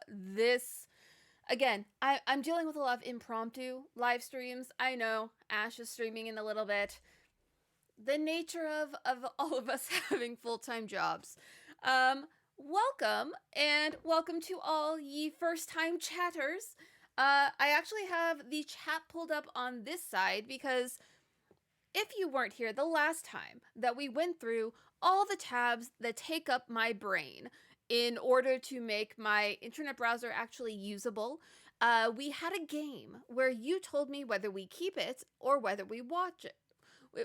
this. Again, I'm dealing with a lot of impromptu live streams. I know Ash is streaming in a little bit. The nature of all of us having full-time jobs. Welcome to all ye first-time chatters. I actually have the chat pulled up on this side because if you weren't here the last time that we went through all the tabs that take up my brain in order to make my internet browser actually usable, we had a game where you told me whether we keep it or whether we watch it.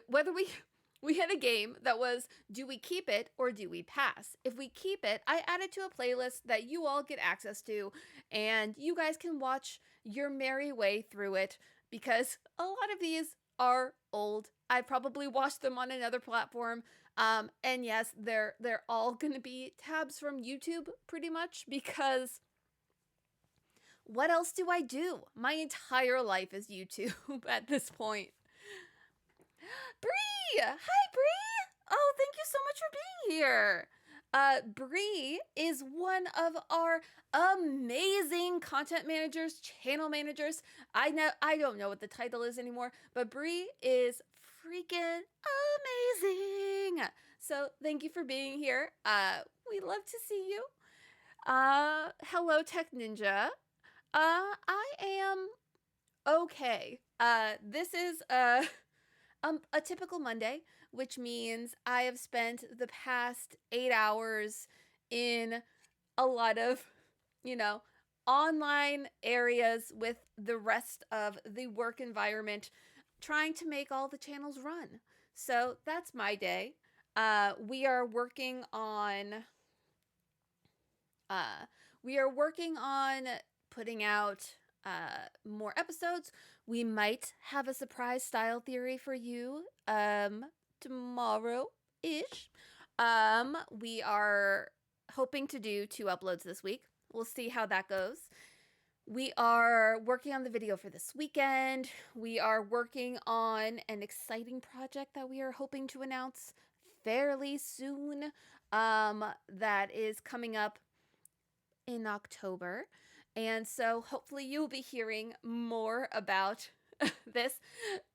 Whether we had a game that was, do we keep it or do we pass? If we keep it, I add it to a playlist that you all get access to, and you guys can watch your merry way through it, because a lot of these are old. I probably watched them on another platform. And yes, they're all gonna be tabs from YouTube pretty much, because what else do I do? My entire life is YouTube at this point. Bree! Hi, Bree! Oh, thank you so much for being here. Bree is one of our amazing content managers, channel managers. I don't know what the title is anymore, but Bree is freaking amazing. So thank you for being here. We love to see you. Hello, Tech Ninja. I am okay. This is a typical Monday, which means I have spent the past 8 hours in a lot of, online areas with the rest of the work environment, trying to make all the channels run. So that's my day. We are working on putting out more episodes. We might have a surprise style theory for you tomorrow-ish. We are hoping to do 2 uploads this week. We'll see how that goes. We are working on the video for this weekend. We are working on an exciting project that we are hoping to announce fairly soon, that is coming up in October. And so hopefully you'll be hearing more about this.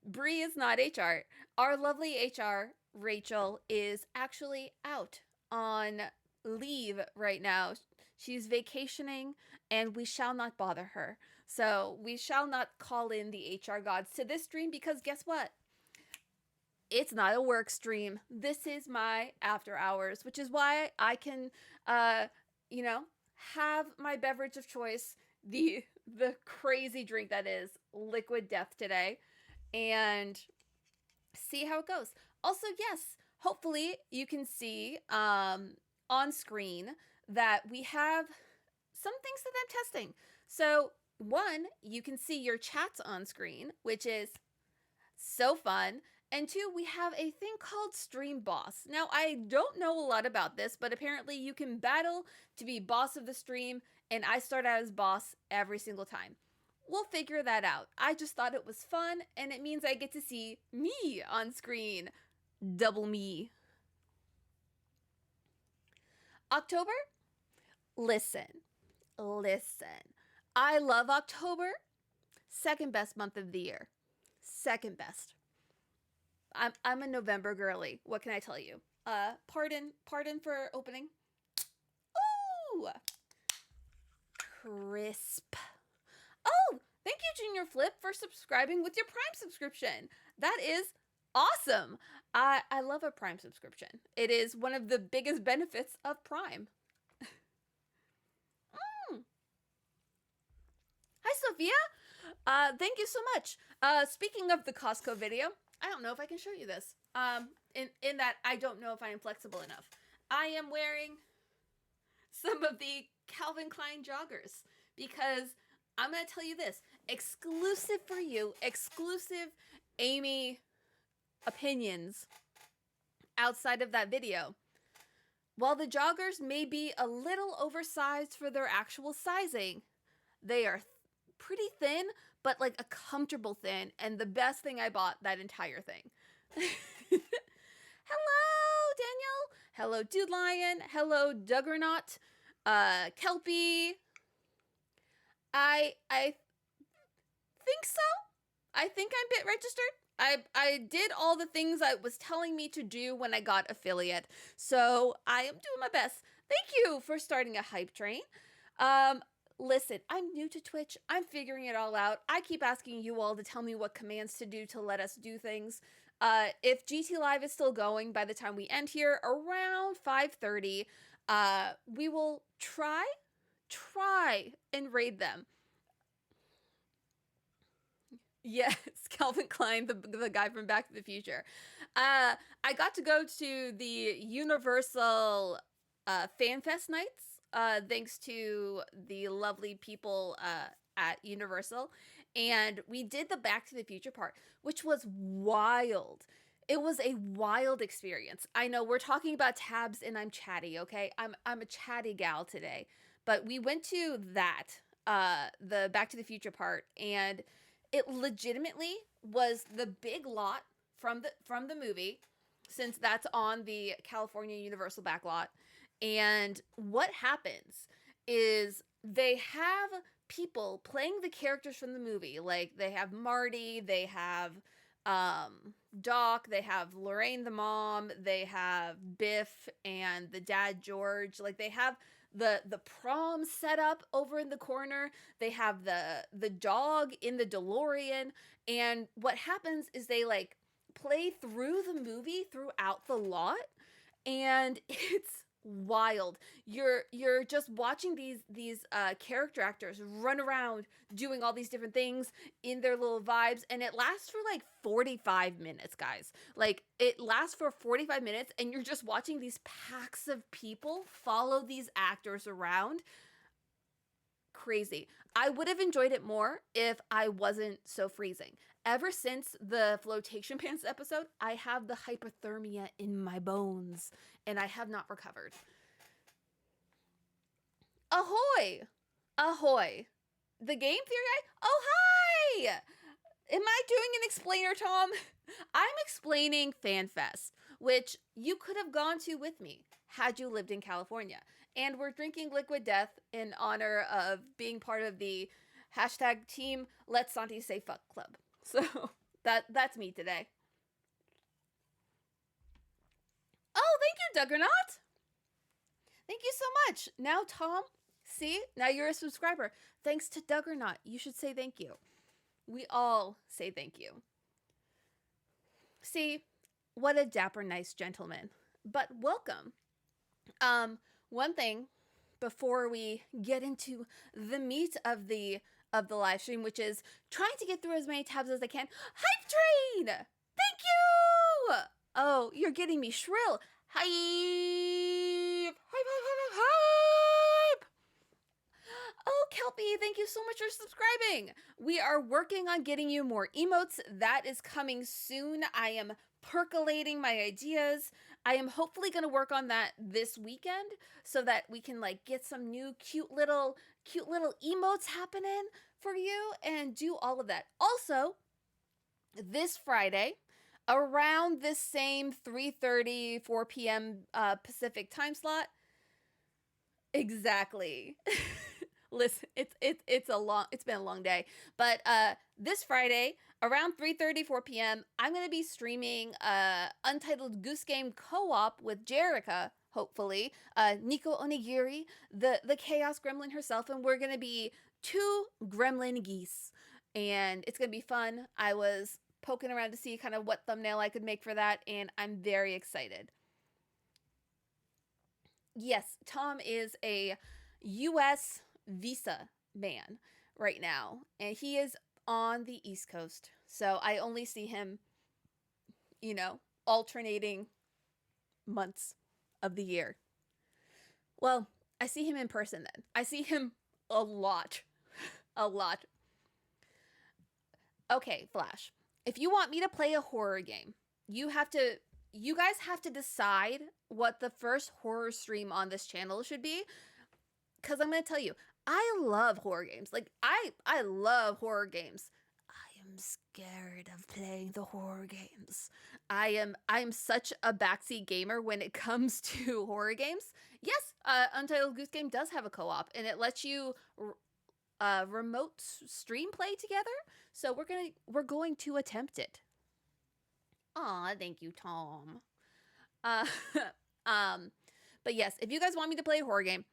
Bree is not HR. Our lovely HR, Rachel, is actually out on leave right now. She's vacationing, and we shall not bother her. So we shall not call in the HR gods to this stream, because guess what? It's not a work stream. This is my after hours, which is why I can, have my beverage of choice, the crazy drink that is liquid death today, and see how it goes. Also, yes, hopefully you can see on screen that we have some things that I'm testing. So one, you can see your chats on screen, which is so fun. And 2, we have a thing called Stream Boss. Now, I don't know a lot about this, but apparently you can battle to be boss of the stream, and I start out as boss every single time. We'll figure that out. I just thought it was fun, and it means I get to see me on screen. Double me. October? Listen. I love October. Second best month of the year. Second best. I'm a November girly. What can I tell you? Pardon for opening. Ooh, crisp. Oh, thank you, Junior Flip, for subscribing with your Prime subscription. That is awesome. I love a Prime subscription. It is one of the biggest benefits of Prime. Hi, Sophia. Thank you so much. Speaking of the Costco video, I don't know if I can show you this. In that I don't know if I am flexible enough. I am wearing some of the Calvin Klein joggers, because I'm going to tell you this, exclusive for you, exclusive Amy opinions outside of that video. While the joggers may be a little oversized for their actual sizing, they are pretty thin, but like a comfortable thin, and the best thing I bought that entire thing. Hello, Daniel. Hello, Dude Lion. Hello, Duggernaut. Kelpie. I think so. I think I'm bit registered. I did all the things I was telling me to do when I got affiliate. So I am doing my best. Thank you for starting a hype train. Um Listen, I'm new to Twitch. I'm figuring it all out. I keep asking you all to tell me what commands to do to let us do things. If GT Live is still going by the time we end here around 5:30, we will try and raid them. Yes, Calvin Klein, the guy from Back to the Future. I got to go to the Universal FanFest nights, thanks to the lovely people at Universal. And we did the Back to the Future part, which was wild. It was a wild experience. I know we're talking about tabs and I'm chatty, okay? I'm a chatty gal today. But we went to that, the Back to the Future part, and it legitimately was the big lot from the movie, since that's on the California Universal backlot. And what happens is they have people playing the characters from the movie. Like they have Marty, they have Doc, they have Lorraine the mom, they have Biff and the dad George. Like they have the prom set up over in the corner. They have the dog in the DeLorean. And what happens is they like play through the movie throughout the lot, and it's wild. You're just watching these character actors run around doing all these different things in their little vibes, and it lasts for like 45 minutes, guys. Like it lasts for 45 minutes, and you're just watching these packs of people follow these actors around. Crazy. I would have enjoyed it more if I wasn't so freezing. Ever since the flotation pants episode, I have the hypothermia in my bones and I have not recovered. Ahoy! Ahoy! The game theory guy? Oh, hi! Am I doing an explainer, Tom? I'm explaining FanFest, which you could have gone to with me had you lived in California. And we're drinking Liquid Death in honor of being part of the hashtag team Let Santi Say Fuck Club. So that's me today. Oh, thank you, Duggernaut. Thank you so much. Now, Tom, see, now you're a subscriber. Thanks to Duggernaut. You should say thank you. We all say thank you. See, what a dapper, nice gentleman. But welcome. One thing before we get into the meat of the live stream, which is trying to get through as many tabs as I can. Hype train! Thank you! Oh, you're getting me shrill. Hype! Hype, hype, hype, hype! Oh, Kelpie, thank you so much for subscribing. We are working on getting you more emotes. That is coming soon. I am percolating my ideas. I am hopefully going to work on that this weekend so that we can like get some new cute little emotes happening for you and do all of that. Also, this Friday around this same 3:30 4 p.m. Pacific time slot. Exactly. Listen, it's been a long day, but this Friday around 3:30 4 p.m. I'm going to be streaming Untitled Goose Game co-op with Jerica, hopefully, Nico Onigiri, the Chaos Gremlin herself, and we're going to be two gremlin geese, and it's going to be fun. I was poking around to see kind of what thumbnail I could make for that, and I'm very excited. Yes, Tom is a US visa man right now, and he is on the East Coast. So I only see him, alternating months of the year. Well, I see him in person then. I see him a lot. A lot. Okay, Flash. If you want me to play a horror game, you guys have to decide what the first horror stream on this channel should be. Because I'm going to tell you, I love horror games. Like, I love horror games. I am scared of playing the horror games. I'm such a backseat gamer when it comes to horror games. Yes, Untitled Goose Game does have a co-op, and it lets you remote stream play together. So we're going to attempt it. Aw, thank you, Tom. Uh, um, but yes, if you guys want me to play a horror game,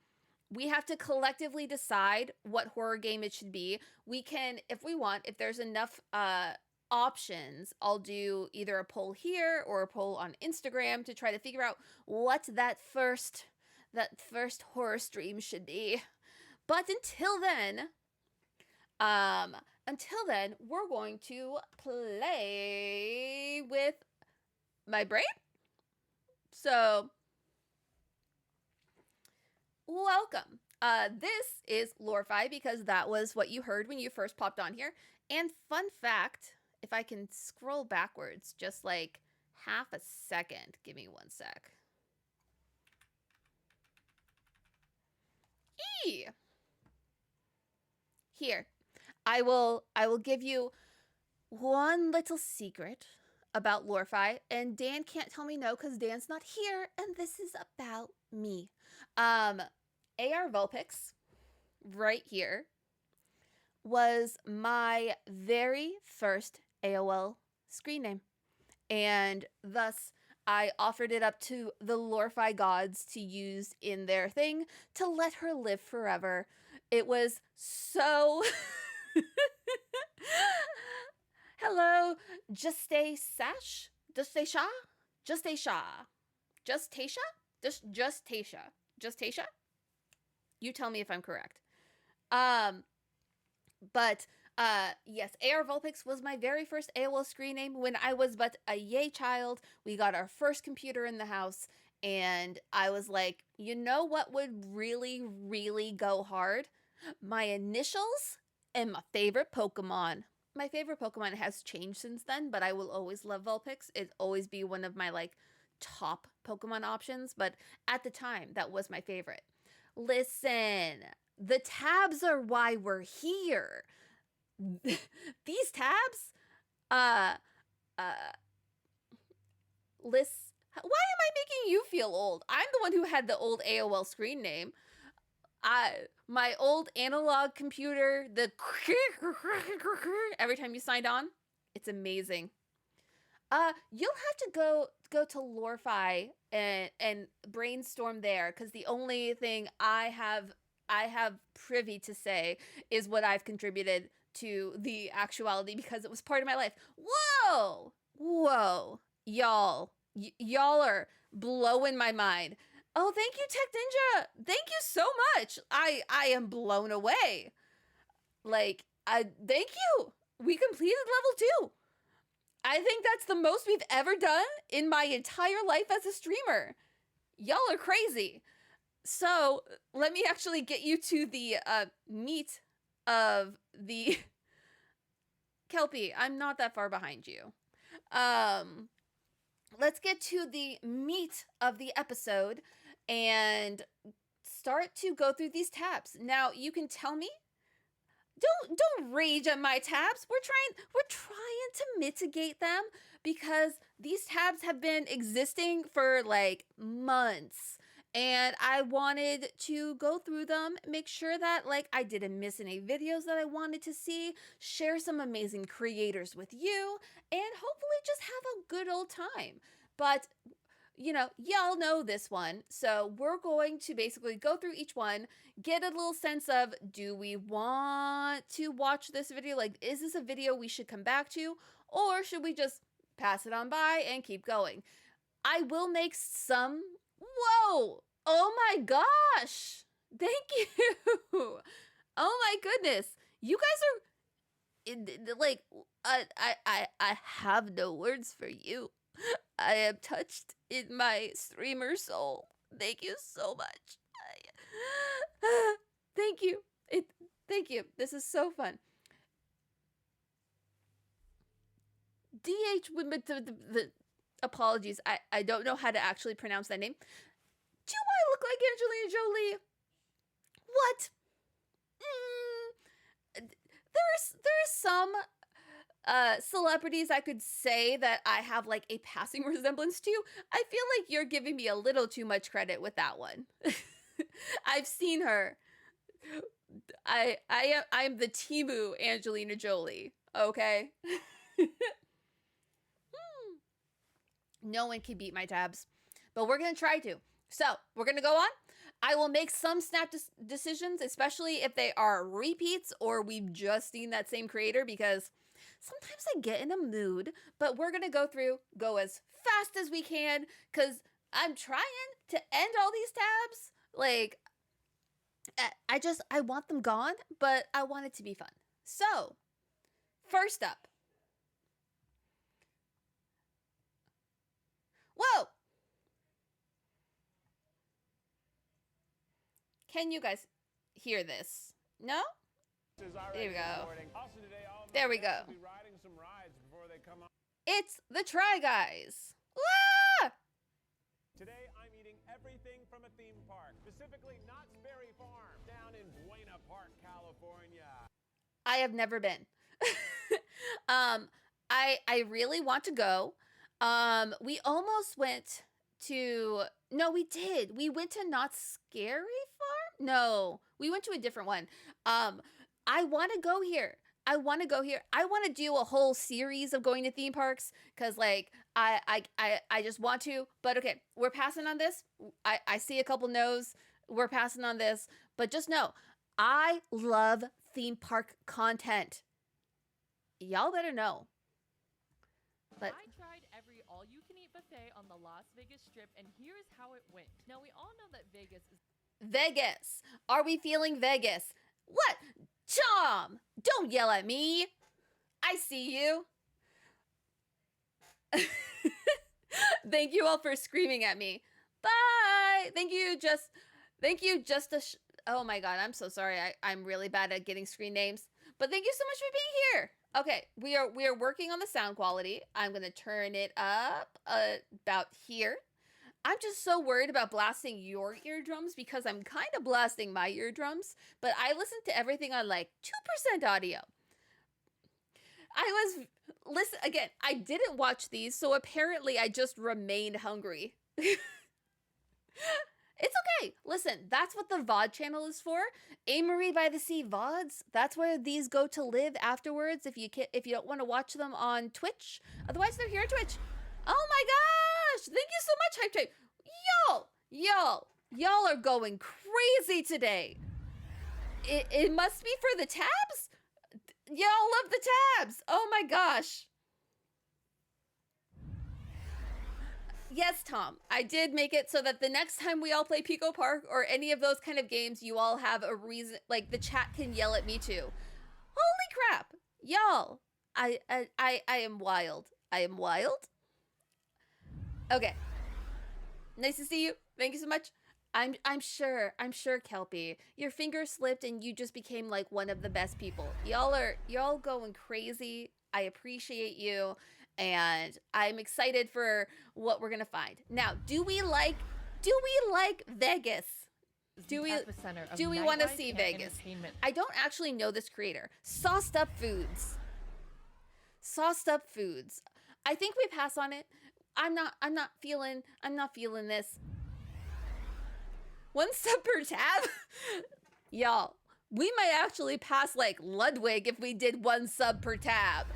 we have to collectively decide what horror game it should be. We can, if we want, if there's enough options, I'll do either a poll here or a poll on Instagram to try to figure out what that first horror stream should be. But um, until then, we're going to play with my brain. So, welcome. This is Lorify because that was what you heard when you first popped on here. And fun fact, if I can scroll backwards just like half a second, give me one sec. Here, I will give you one little secret about Lorify, and Dan can't tell me no because Dan's not here, and this is about me. AR Vulpix, right here, was my very first AOL screen name, and thus I offered it up to the Lorify gods to use in their thing to let her live forever. It was so. Hello, Just a Sash? Just a Sha? Just a Sha? Just Tasha? Just Tasha? Just Tasha? You tell me if I'm correct. But yes, AR Vulpix was my very first AOL screen name when I was but a yay child. We got our first computer in the house, and I was like, you know what would really, really go hard? My initials and my favorite Pokemon. My favorite Pokemon has changed since then, but I will always love Vulpix. It'd always be one of my like top Pokemon options, but at the time, that was my favorite. Listen, the tabs are why we're here. These tabs, uh, uh, list. Why am I making you feel old? I'm the one who had the old AOL screen name. My old analog computer, the every time you signed on, it's amazing. You'll have to go to Lorify and brainstorm there, because the only thing I have privy to say is what I've contributed to the actuality because it was part of my life. Whoa, y'all are blowing my mind. Oh, thank you, Tech Ninja. Thank you so much. I am blown away. Like, thank you. We completed level 2. I think that's the most we've ever done in my entire life as a streamer. Y'all are crazy. So, let me actually get you to the meat of the Kelpie. I'm not that far behind you. Let's get to the meat of the episode and start to go through these tabs. Now, you can tell me, don't rage at my tabs. We're trying to mitigate them because these tabs have been existing for like months. And I wanted to go through them, make sure that like I didn't miss any videos that I wanted to see, share some amazing creators with you, and hopefully just have a good old time. But y'all know this one. So we're going to basically go through each one, get a little sense of, do we want to watch this video? Like, is this a video we should come back to? Or should we just pass it on by and keep going? I will make some... Whoa! Oh my gosh! Thank you! Oh my goodness! You guys are... Like, I have no words for you. I am touched in my streamer soul. Thank you so much. Thank you. Thank you. This is so fun. DH, the apologies. I don't know how to actually pronounce that name. Do I look like Angelina Jolie? What? There's some celebrities I could say that I have like a passing resemblance to. I feel like you're giving me a little too much credit with that one. I've seen her. I'm the Timu Angelina Jolie. Okay. No one can beat my tabs, but we're gonna try to. So we're gonna go on. I will make some snap decisions, especially if they are repeats or we've just seen that same creator, because sometimes I get in a mood. But we're gonna go as fast as we can, because I'm trying to end all these tabs. Like, I want them gone, but I want it to be fun. So first up, whoa, can you guys hear this? No? There we go. There we go. It's the Try Guys. Ah! Today, I'm eating everything from a theme park, specifically Knott's Berry Farm, down in Buena Park, California. I have never been. I really want to go. We almost went to. No, we did. We went to Not Scary Farm. No, we went to a different one. I want to go here. I want to go here. I want to do a whole series of going to theme parks, because like I just want to. But okay, we're passing on this. I see a couple no's. We're passing on this. But just know, I love theme park content. Y'all better know. But I tried every all-you-can-eat buffet on the Las Vegas Strip, and here is how it went. Now, we all know that Vegas is... Vegas. Are we feeling Vegas? What? Tom, don't yell at me. I see you. Thank you all for screaming at me. Bye. Thank you, just a... Oh my god, I'm so sorry. I'm really bad at getting screen names. But thank you so much for being here. Okay, we are working on the sound quality. I'm going to turn it up about here. I'm just so worried about blasting your eardrums, because I'm kind of blasting my eardrums, but I listen to everything on like 2% audio. Again, I didn't watch these, so apparently I just remained hungry. It's okay. Listen, that's what the VOD channel is for. Amory by the Sea VODs. That's where these go to live afterwards if you don't want to watch them on Twitch. Otherwise, they're here on Twitch. Oh my gosh! Thank you so much, Hype Train. Y'all are going crazy today. It must be for the tabs? Y'all love the tabs. Oh my gosh. Yes, Tom, I did make it so that the next time we all play Pico Park or any of those kind of games, you all have a reason, like the chat can yell at me too. Holy crap, y'all! I am wild. I am wild. Okay, nice to see you. Thank you so much. I'm sure, Kelpie, your finger slipped and you just became like one of the best people. Y'all going crazy. I appreciate you. And I'm excited for what we're gonna find. Now, do we like Vegas? Do we want to see Vegas? I don't actually know this creator. Sauced Up Foods. I think we pass on it. I'm not feeling this. One sub per tab? Y'all, we might actually pass like Ludwig if we did one sub per tab.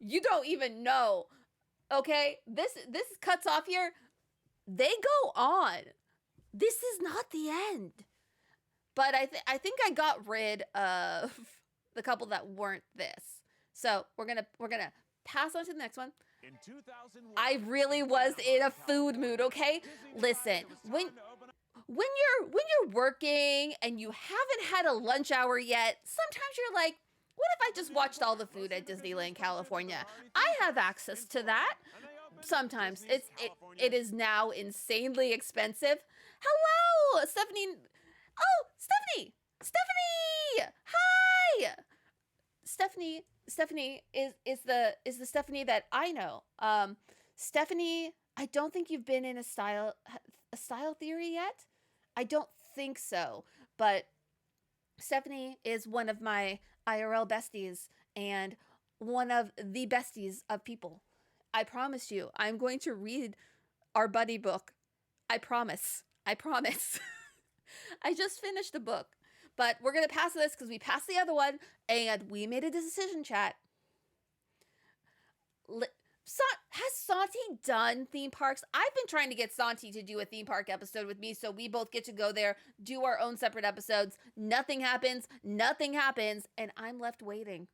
You don't even know. Okay, this cuts off here. They go on. This is not the end. But I think I got rid of the couple that weren't this. So we're gonna pass on to the next one. I really was in a food mood. Okay, listen, when you're working and you haven't had a lunch hour yet, sometimes you're like, what if I just watched all the food at Disneyland California? I have access to that. Sometimes it is now insanely expensive. Hello, Stephanie. Oh, Stephanie. Hi. Stephanie is the Stephanie that I know. Stephanie, I don't think you've been in a style theory yet. I don't think so, but Stephanie is one of my IRL besties and one of the besties of people. I promise you, I'm going to read our buddy book. I promise. I just finished the book. But we're going to pass this because we passed the other one and we made a decision, chat. Has Santi done theme parks? I've been trying to get Santi to do a theme park episode with me so we both get to go there, do our own separate episodes. Nothing happens, and I'm left waiting.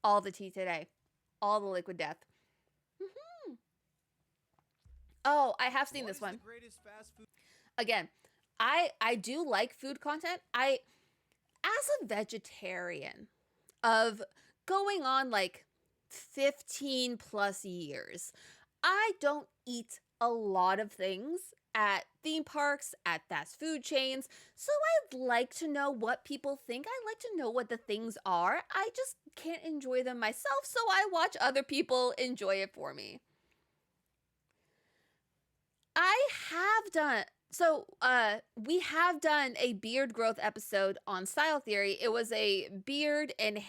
All the tea today. All the liquid death. Mm-hmm. Oh, I have seen this one. Again, I do like food content. As a vegetarian of going on like 15 plus years, I don't eat a lot of things at theme parks, at fast food chains, so I'd like to know what people think. I like to know what the things are. I just can't enjoy them myself, so I watch other people enjoy it for me. We have done a beard growth episode on Style Theory. It was a beard and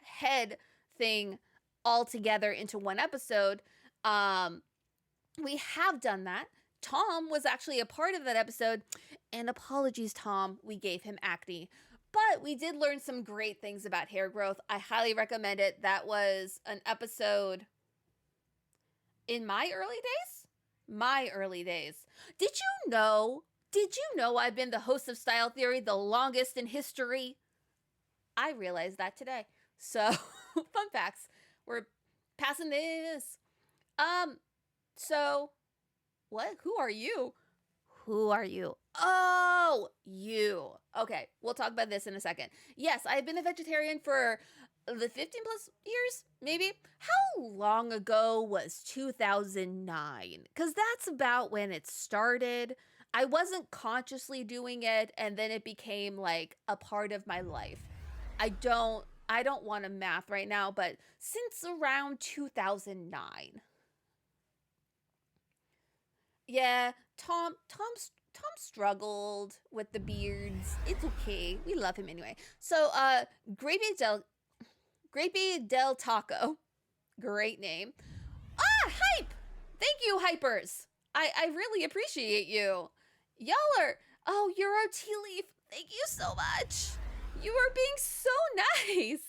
head thing all together into one episode. We have done that. Tom was actually a part of that episode, and apologies, Tom, we gave him acne. But we did learn some great things about hair growth. I highly recommend it. That was an episode in my early days. Did you know I've been the host of Style Theory the longest in history? I realized that today. So, fun facts. We're passing this. So, what? Who are you? Oh, you. Okay, we'll talk about this in a second. Yes, I've been a vegetarian for the 15 plus years, maybe. How long ago was 2009? Because that's about when it started. I wasn't consciously doing it, and then it became like a part of my life. I don't want to math right now, but since around 2009. Yeah, Tom struggled with the beards. It's okay. We love him anyway. So, Gravy del Taco. Great name. Hype! Thank you, hypers. I really appreciate you. Y'all are... Oh, Euro Tea Leaf. Thank you so much. You are being so nice.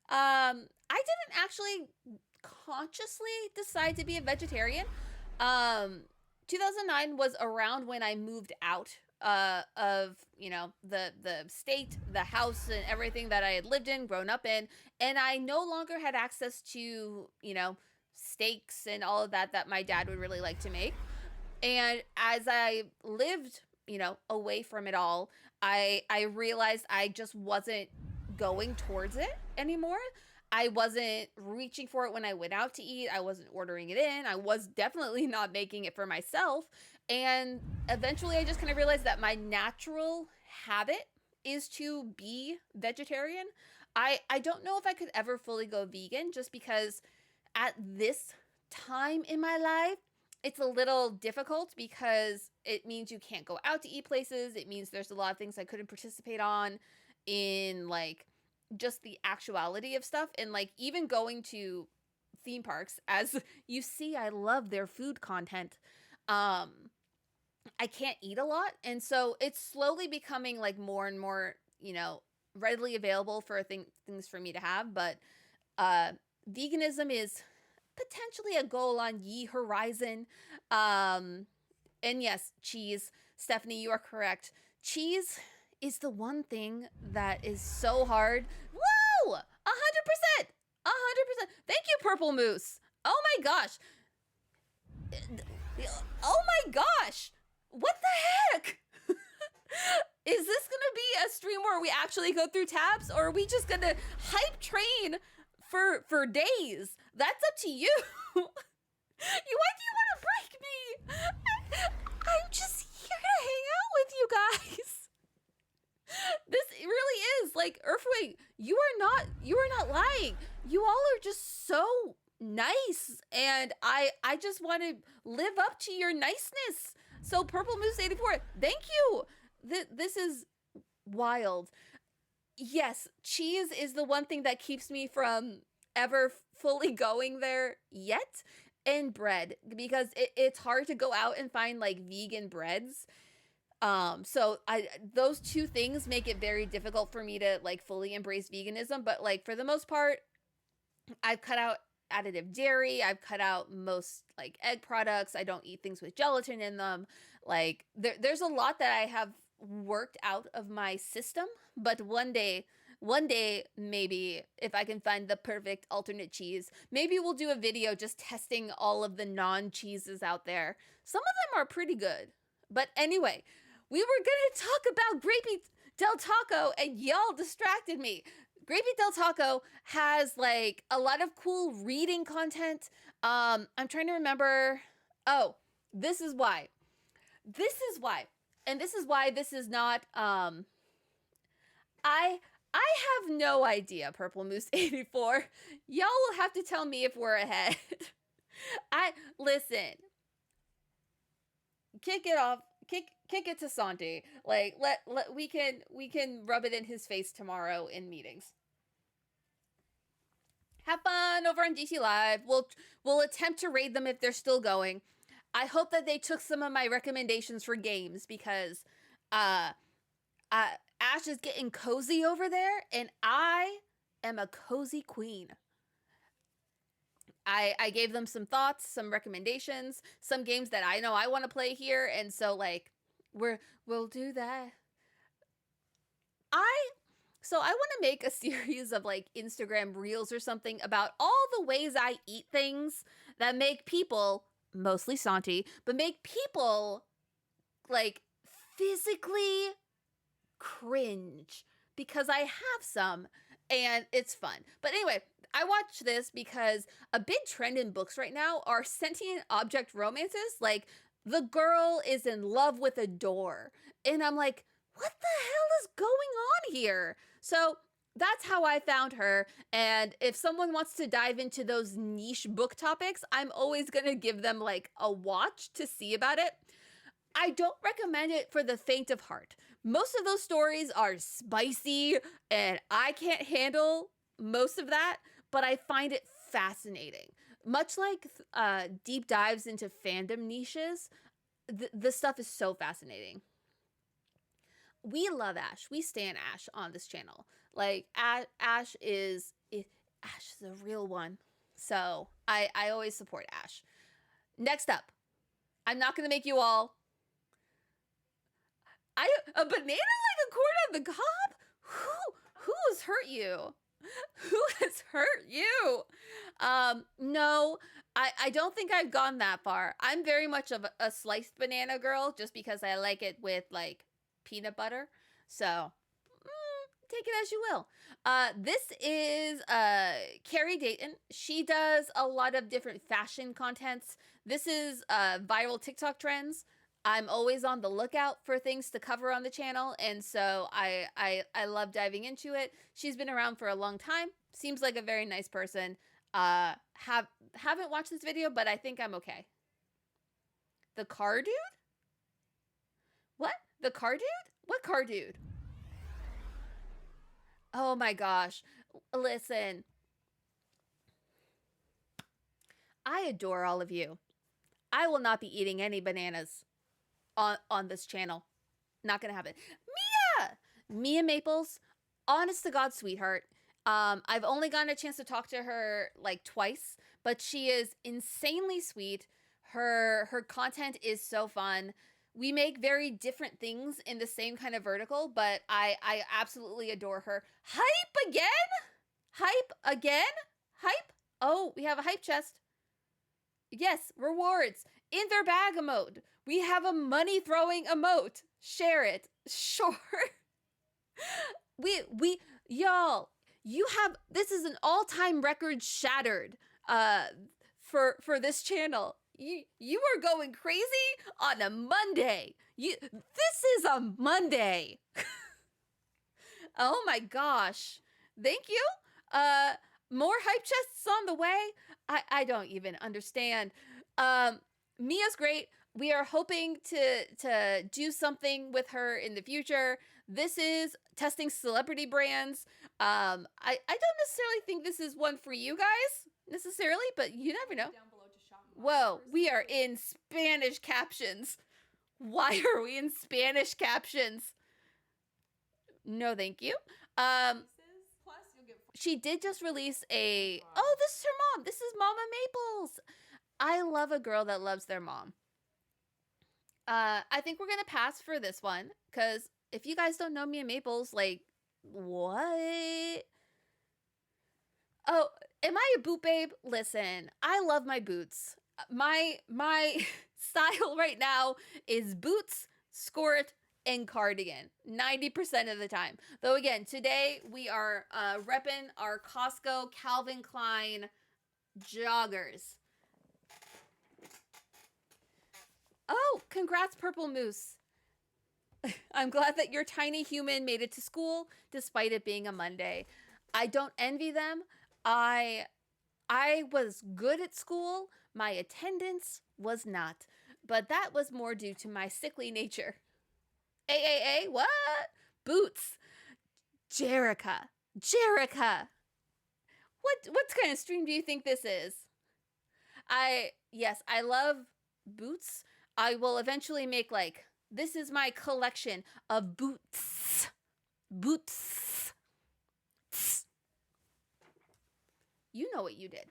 I didn't actually consciously decide to be a vegetarian. 2009 was around when I moved out of, the state, the house, and everything that I had lived in, grown up in, and I no longer had access to, steaks and all of that my dad would really like to make. And as I lived, away from it all, I realized I just wasn't going towards it anymore. I wasn't reaching for it when I went out to eat. I wasn't ordering it in. I was definitely not making it for myself. And eventually I just kind of realized that my natural habit is to be vegetarian. I don't know if I could ever fully go vegan, just because at this time in my life, it's a little difficult because it means you can't go out to eat places. It means there's a lot of things I couldn't participate on in, like, just the actuality of stuff. And, like, even going to theme parks, as you see, I love their food content. I can't eat a lot, and so it's slowly becoming, like, more and more, readily available for things for me to have. But veganism is potentially a goal on ye horizon. And yes, cheese. Stephanie, you are correct. Cheese is the one thing that is so hard. Whoa! 100%! 100%! Thank you, Purple Moose! Oh my gosh! Oh my gosh! What the heck? Is this gonna be a stream where we actually go through tabs, or are we just gonna hype train for days? That's up to you. Why do you want to break me? I'm just here to hang out with you guys. This really is, like, Earthwing, you are not lying. You all are just so nice, and I just want to live up to your niceness. So Purple Moose 84, thank you. This is wild. Yes, cheese is the one thing that keeps me from ever fully going there yet, and bread, because it's hard to go out and find, like, vegan breads. So those two things make it very difficult for me to like fully embrace veganism, but like for the most part, I've cut out additive dairy, I've cut out most like egg products, I don't eat things with gelatin in them. Like there's a lot that I have worked out of my system, but one day maybe if I can find the perfect alternate cheese, maybe we'll do a video just testing all of the non-cheeses out there. Some of them are pretty good. But anyway, we were going to talk about Grapey Del Taco and y'all distracted me. Grapey Del Taco has like a lot of cool reading content. I'm trying to remember. Oh, this is why. This is why. And this is why this is not I have no idea, Purple Moose 84. Y'all will have to tell me if we're ahead. I listen. Kick it off. Kick it to Santi. Like let we can rub it in his face tomorrow in meetings. Have fun over on DC Live. We'll attempt to raid them if they're still going. I hope that they took some of my recommendations for games because Ash is getting cozy over there and I am a cozy queen. I gave them some thoughts, some recommendations, some games that I know I want to play here, and so like we'll do that. So I want to make a series of like Instagram reels or something about all the ways I eat things that make people, mostly Santi, but make people like physically cringe because I have some and it's fun. But anyway, I watch this because a big trend in books right now are sentient object romances. Like the girl is in love with a door. And I'm like, what the hell is going on here? So that's how I found her. And if someone wants to dive into those niche book topics, I'm always going to give them like a watch to see about it. I don't recommend it for the faint of heart. Most of those stories are spicy and I can't handle most of that, but I find it fascinating. Much like deep dives into fandom niches, the stuff is so fascinating. We love Ash. We stan Ash on this channel. Like Ash is a real one. So I always support Ash. Next up, I'm not going to make you all. A banana like a corn on the cob? Who has hurt you? Who has hurt you? No, I don't think I've gone that far. I'm very much of a sliced banana girl just because I like it with like peanut butter. So take it as you will. This is Carrie Dayton. She does a lot of different fashion contents. This is viral TikTok trends. I'm always on the lookout for things to cover on the channel, and so I love diving into it. She's been around for a long time. Seems like a very nice person. Haven't watched this video, but I think I'm okay. The car dude? What? The car dude? What car dude? Oh my gosh. Listen. I adore all of you. I will not be eating any bananas on this channel. Not gonna happen. Mia Maples, honest to God sweetheart. I've only gotten a chance to talk to her like twice, but she is insanely sweet. Her content is so fun. We make very different things in the same kind of vertical, but I absolutely adore her. Hype again? Hype again? Hype? Oh, we have a hype chest. Yes, rewards. In their bag emote. We have a money throwing emote. Share it. Sure. Y'all, you have, this is an all-time record shattered for this channel. You are going crazy on a Monday. This is a Monday. Oh my gosh. Thank you. More hype chests on the way. I don't even understand. Mia's great. We are hoping to do something with her in the future. This is testing celebrity brands. I don't necessarily think this is one for you guys necessarily, but you never know. Whoa, we are in Spanish captions. Why are we in Spanish captions? No, thank you. Plus, you'll get She did just release a... Oh, this is her mom. This is Mama Maples. I love a girl that loves their mom. I think we're going to pass for this one, because if you guys don't know me and Maples, like, what? Oh, am I a boot babe? Listen, I love my boots. My style right now is boots, skirt, and cardigan 90% of the time. Though again, today we are repping our Costco Calvin Klein joggers. Oh, congrats, Purple Moose. I'm glad that your tiny human made it to school despite it being a Monday. I don't envy them. I was good at school. My attendance was not. But that was more due to my sickly nature. What? Boots. Jerica. What kind of stream do you think this is? I love boots. I will eventually make, like, this is my collection of boots. You know what you did.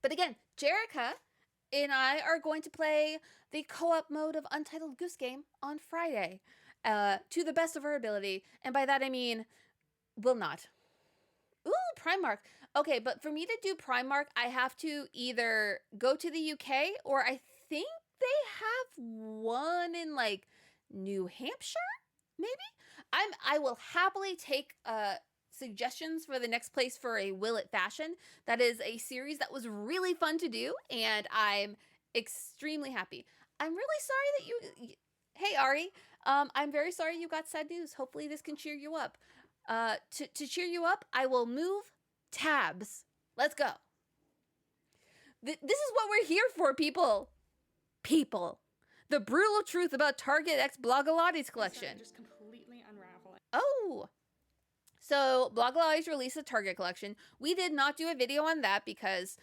But again, Jerica and I are going to play the co-op mode of Untitled Goose Game on Friday, to the best of our ability. And by that I mean, will not. Ooh, Primark. Okay, but for me to do Primark, I have to either go to the UK, or I think they have one in, like, New Hampshire, maybe? I will happily take suggestions for the next place for a Will It Fashion. That is a series that was really fun to do, and I'm extremely happy. I'm really sorry that you... Hey, Ari. I'm very sorry you got sad news. Hopefully this can cheer you up. To cheer you up, I will move tabs. Let's go. This is what we're here for, people. The brutal truth about Target X Blogilates collection. Just completely unraveling. Oh. So Blogilates released a Target collection. We did not do a video on that because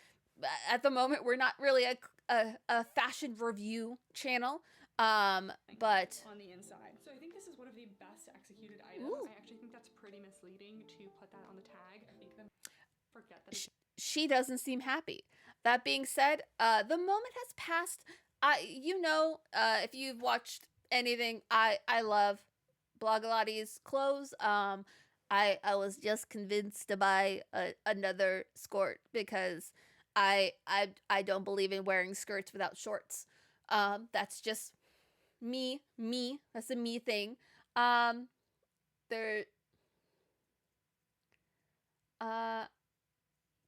at the moment we're not really a fashion review channel. But on the inside. So I think this is one of the best executed items. Ooh. I actually think that's pretty misleading to put that on the tag. Make them forget that. She doesn't seem happy. That being said, the moment has passed. If you've watched anything, I love Blogilates clothes. I was just convinced to buy another skirt because I don't believe in wearing skirts without shorts. That's just me. That's a me thing.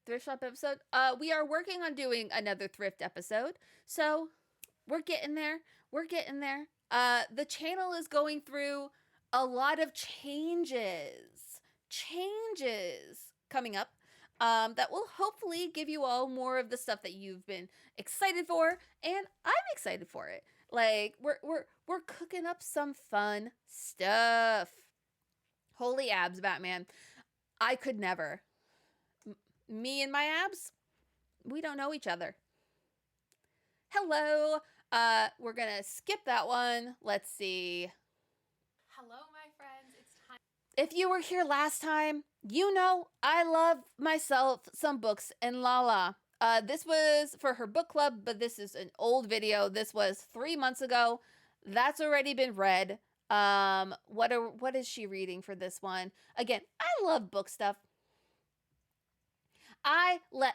Thrift shop episode. We are working on doing another thrift episode, so we're getting there. The channel is going through a lot of changes coming up, that will hopefully give you all more of the stuff that you've been excited for, and I'm excited for it. Like, we're cooking up some fun stuff. Holy abs, Batman. I could never. Me and my abs, we don't know each other. Hello. We're gonna skip that one. Let's see. Hello, my friends. It's time. If you were here last time, you know I love myself some books and Lala. This was for her book club, but this is an old video. This was 3 months ago. That's already been read. What is she reading for this one? Again, I love book stuff.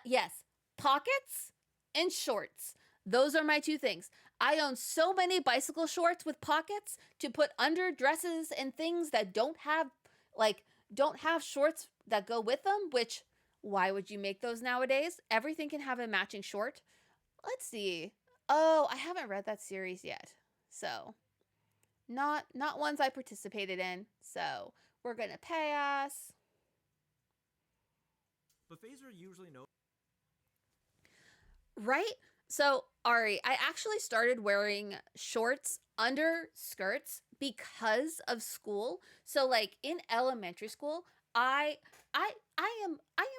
Yes, pockets and shorts. Those are my two things. I own so many bicycle shorts with pockets to put under dresses and things that don't have shorts that go with them, which, why would you make those nowadays? Everything can have a matching short. Let's see. Oh, I haven't read that series yet. So, not ones I participated in. So, we're going to pass. Buffets are usually no. Right? So, Ari, I actually started wearing shorts under skirts because of school. So, like, in elementary school, I am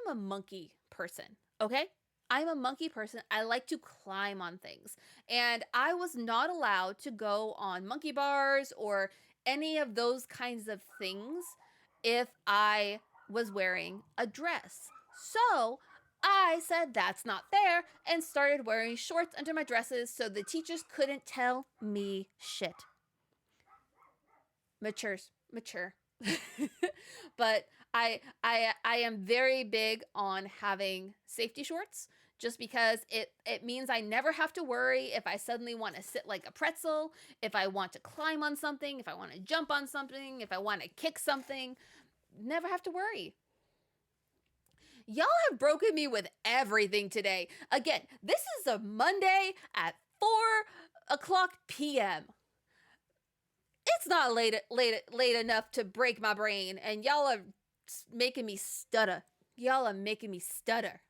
a monkey person, okay? I'm a monkey person. I like to climb on things. And I was not allowed to go on monkey bars or any of those kinds of things if I was wearing a dress. So I said that's not fair and started wearing shorts under my dresses so the teachers couldn't tell me shit. Mature. But I am very big on having safety shorts just because it means I never have to worry if I suddenly want to sit like a pretzel, if I want to climb on something, if I want to jump on something, if I want to kick something. Never have to worry. Y'all have broken me with everything today. Again, this is a Monday at 4:00 p.m. It's not late enough to break my brain, and y'all are making me stutter. Y'all are making me stutter.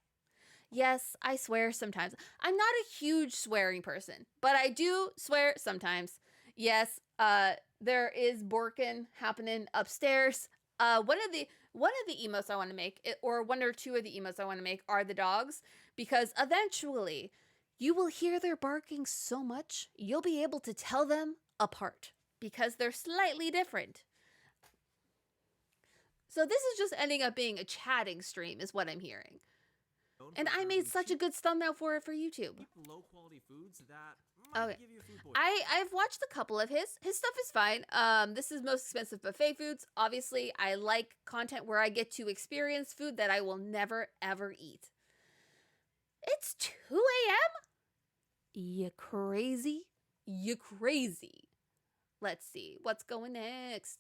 Yes, I swear sometimes. I'm not a huge swearing person, but I do swear sometimes. Yes, there is Borkin happening upstairs. One of the emotes I want to make, or one or two of the emotes I want to make, are the dogs, because eventually you will hear their barking so much you'll be able to tell them apart because they're slightly different. So this is just ending up being a chatting stream, is what I'm hearing. And I made such a good thumbnail for it for YouTube. Low quality foods that might Okay. give you food poisoning. I've watched a couple of his. His stuff is fine. This is most expensive buffet foods. Obviously, I like content where I get to experience food that I will never ever eat. It's 2 a.m.? You crazy? You crazy. Let's see. What's going next?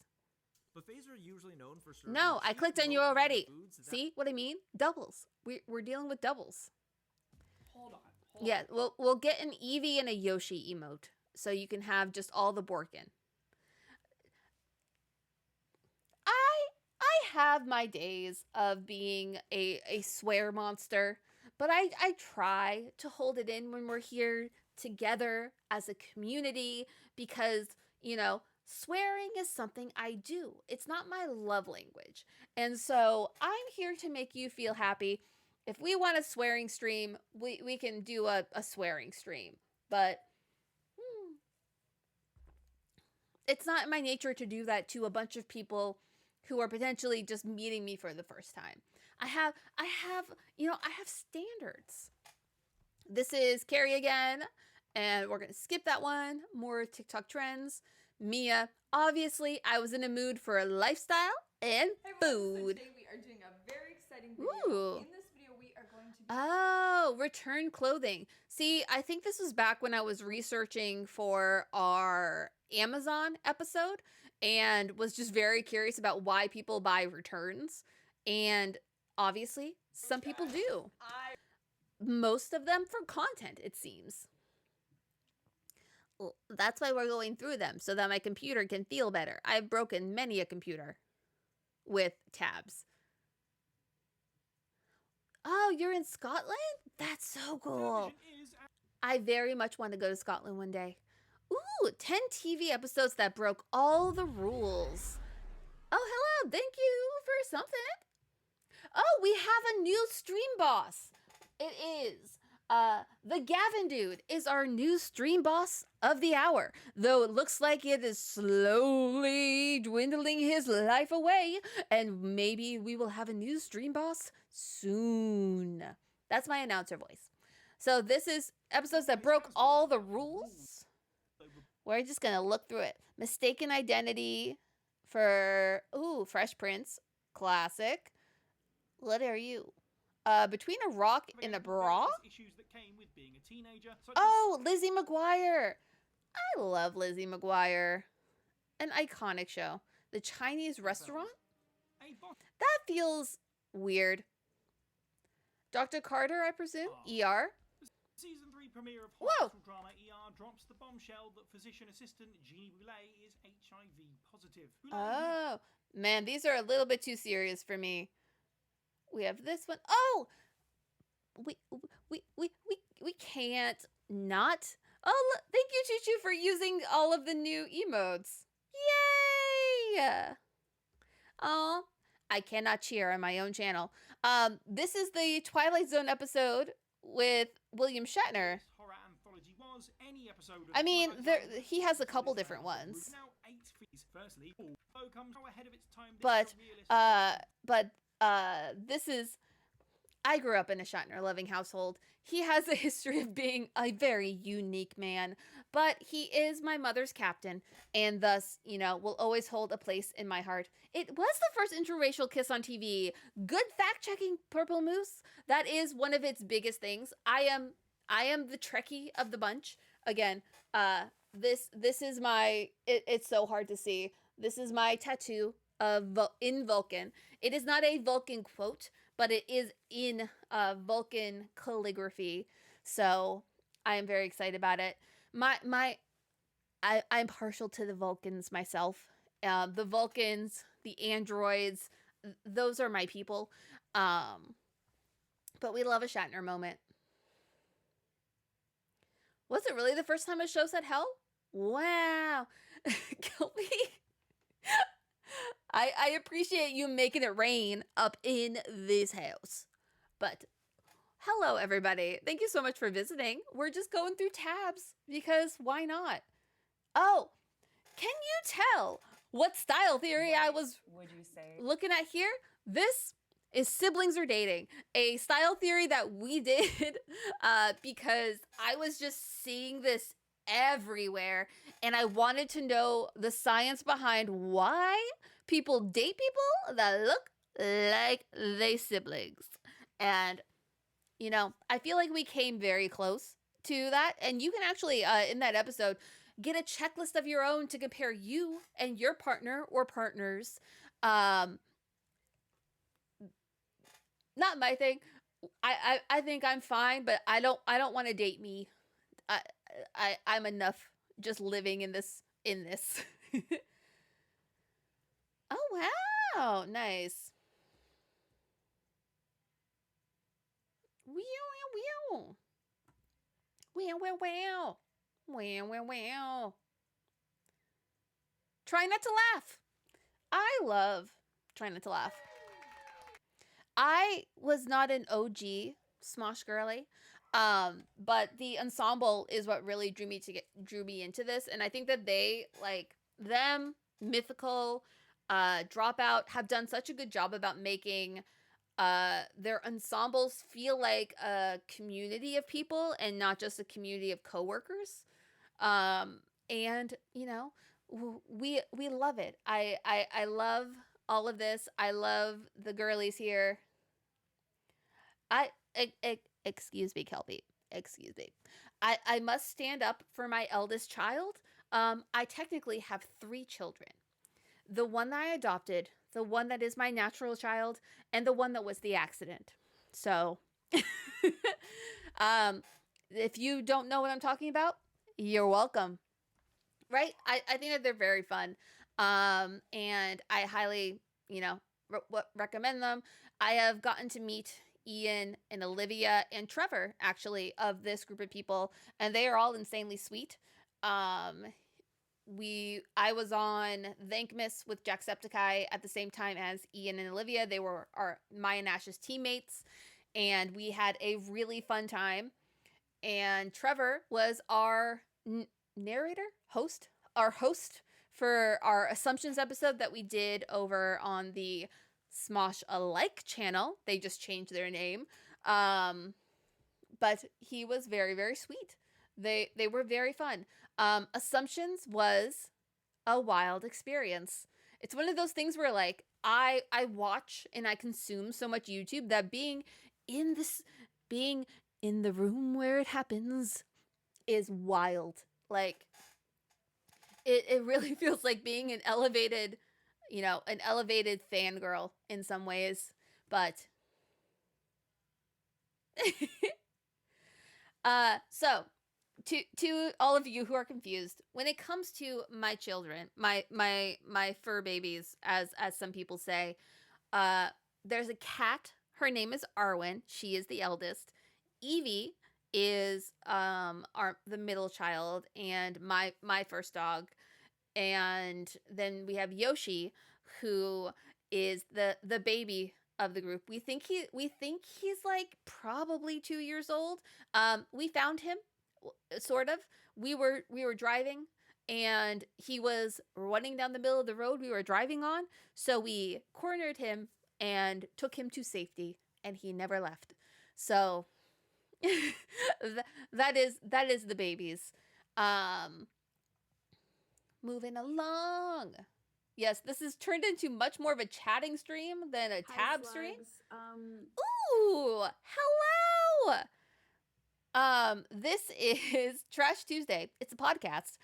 Buffets are usually known for serving No, I cheap, clicked on you low-quality already. foods that- See what I mean? Doubles. We're dealing with doubles. Hold on. Yeah, we'll get an Eevee and a Yoshi emote, so you can have just all the Borkin. I have my days of being a swear monster, but I try to hold it in when we're here together as a community because, swearing is something I do. It's not my love language. And so I'm here to make you feel happy. If we want a swearing stream, we can do a swearing stream. But it's not in my nature to do that to a bunch of people who are potentially just meeting me for the first time. I have standards. This is Carrie again, and we're going to skip that one. More TikTok trends. Mia, obviously, I was in a mood for a lifestyle and food. Today we are doing a very exciting video. Ooh. In this video, we are going to be Oh, return clothing. See, I think this was back when I was researching for our Amazon episode and was just very curious about why people buy returns. And obviously, some people do. Most of them for content, it seems. That's why we're going through them, so that my computer can feel better. I've broken many a computer with tabs. Oh, you're in Scotland? That's so cool. I very much want to go to Scotland one day. Ooh, 10 TV episodes that broke all the rules. Oh, hello. Thank you for something. Oh, we have a new stream boss. It is. The Gavin dude is our new stream boss of the hour, though it looks like it is slowly dwindling his life away, and maybe we will have a new stream boss soon. That's my announcer voice. So this is episodes that broke all the rules. We're just gonna look through it. Mistaken identity for Fresh Prince, classic. What are you? Between a rock and a bra? Issues that came with being a teenager. Oh, Lizzie McGuire. I love Lizzie McGuire. An iconic show. The Chinese restaurant? That feels weird. Dr. Carter, I presume? ER? Season 3 premiere of Whoa. hospital drama ER drops the bombshell that physician assistant Jeannie Boulet is HIV positive. Oh, man, these are a little bit too serious for me. We have this one. Oh, we can't not. Oh, thank you, Choo Choo, for using all of the new emotes. Yay! Oh, I cannot cheer on my own channel. This is the Twilight Zone episode William Shatner. Horror anthology was any episode of I mean, Twilight he has a couple Zone different ones. with now 8 fees. Firstly, all comes ahead of its time. This is, I grew up in a Shatner loving household. He has a history of being a very unique man, but he is my mother's captain, and thus, will always hold a place in my heart. It was the first interracial kiss on TV. Good fact checking, Purple Moose. That is one of its biggest things. I am the Trekkie of the bunch. Again, this is my. It's so hard to see. This is my tattoo of in Vulcan. It is not a Vulcan quote, but it is in Vulcan calligraphy. So I am very excited about it. I'm partial to the Vulcans myself. The Vulcans, the androids, those are my people. But we love a Shatner moment. Was it really the first time a show said hell? Wow. Kelby. I appreciate you making it rain up in this house. But hello, everybody. Thank you so much for visiting. We're just going through tabs because why not? Oh, can you tell what style theory I was looking at here? This is Siblings Are Dating, a style theory that we did because I was just seeing this everywhere and I wanted to know the science behind why people date people that look like they siblings. And I feel like we came very close to that, and you can actually in that episode get a checklist of your own to compare you and your partner or partners. Not my thing. I think I'm fine, but I don't want to date me. I'm enough just living in this. Oh wow, nice. Wow. Try not to laugh. I love Try Not to Laugh. I was not an OG Smosh girly, but the ensemble is what really drew me into this, and I think that they Mythical, Dropout have done such a good job about making their ensembles feel like a community of people and not just a community of coworkers. And we love it. I love all of this. I love the girlies here. Excuse me, Kelby. Excuse me. I must stand up for my eldest child. I technically have 3 children. The one that I adopted, the one that is my natural child, and the one that was the accident. So, if you don't know what I'm talking about, you're welcome. Right? I think that they're very fun. And I highly, recommend them. I have gotten to meet Ian and Olivia and Trevor, actually, of this group of people, and they are all insanely sweet. I was on Thankmas with Jacksepticeye at the same time as Ian and Olivia. They were my and Ash's teammates, and we had a really fun time. And Trevor was our host for our Assumptions episode that we did over on the Smosh Alike channel. They just changed their name. But he was very, very sweet. They were very fun. Assumptions was a wild experience. It's one of those things where I watch and I consume so much YouTube that being in the room where it happens is wild. It really feels like being an elevated fangirl in some ways. But so to all of you who are confused, when it comes to my children, my fur babies, as some people say, there's a cat. Her name is Arwen. She is the eldest. Evie is the middle child and my first dog. And then we have Yoshi, who is the baby of the group. We think he's like probably 2 years old. We found him, sort of. We were driving, and he was running down the middle of the road we were driving on. So we cornered him and took him to safety, and he never left. So that is the babies. Moving along. Yes, this has turned into much more of a chatting stream than a tab stream. Ooh, hello. This is Trash Tuesday. It's a podcast.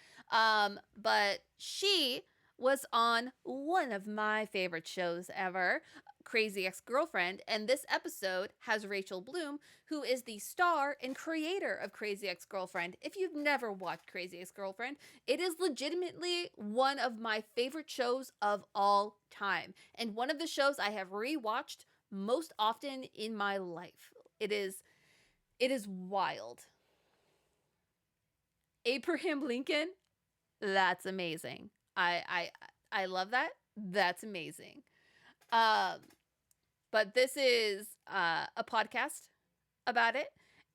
But she was on one of my favorite shows ever, Crazy Ex-Girlfriend, and this episode has Rachel Bloom, who is the star and creator of Crazy Ex-Girlfriend. If you've never watched Crazy Ex-Girlfriend, it is legitimately one of my favorite shows of all time, and one of the shows I have rewatched most often in my life. It is wild. Abraham Lincoln, that's amazing. I love that. That's amazing. But this is a podcast about it,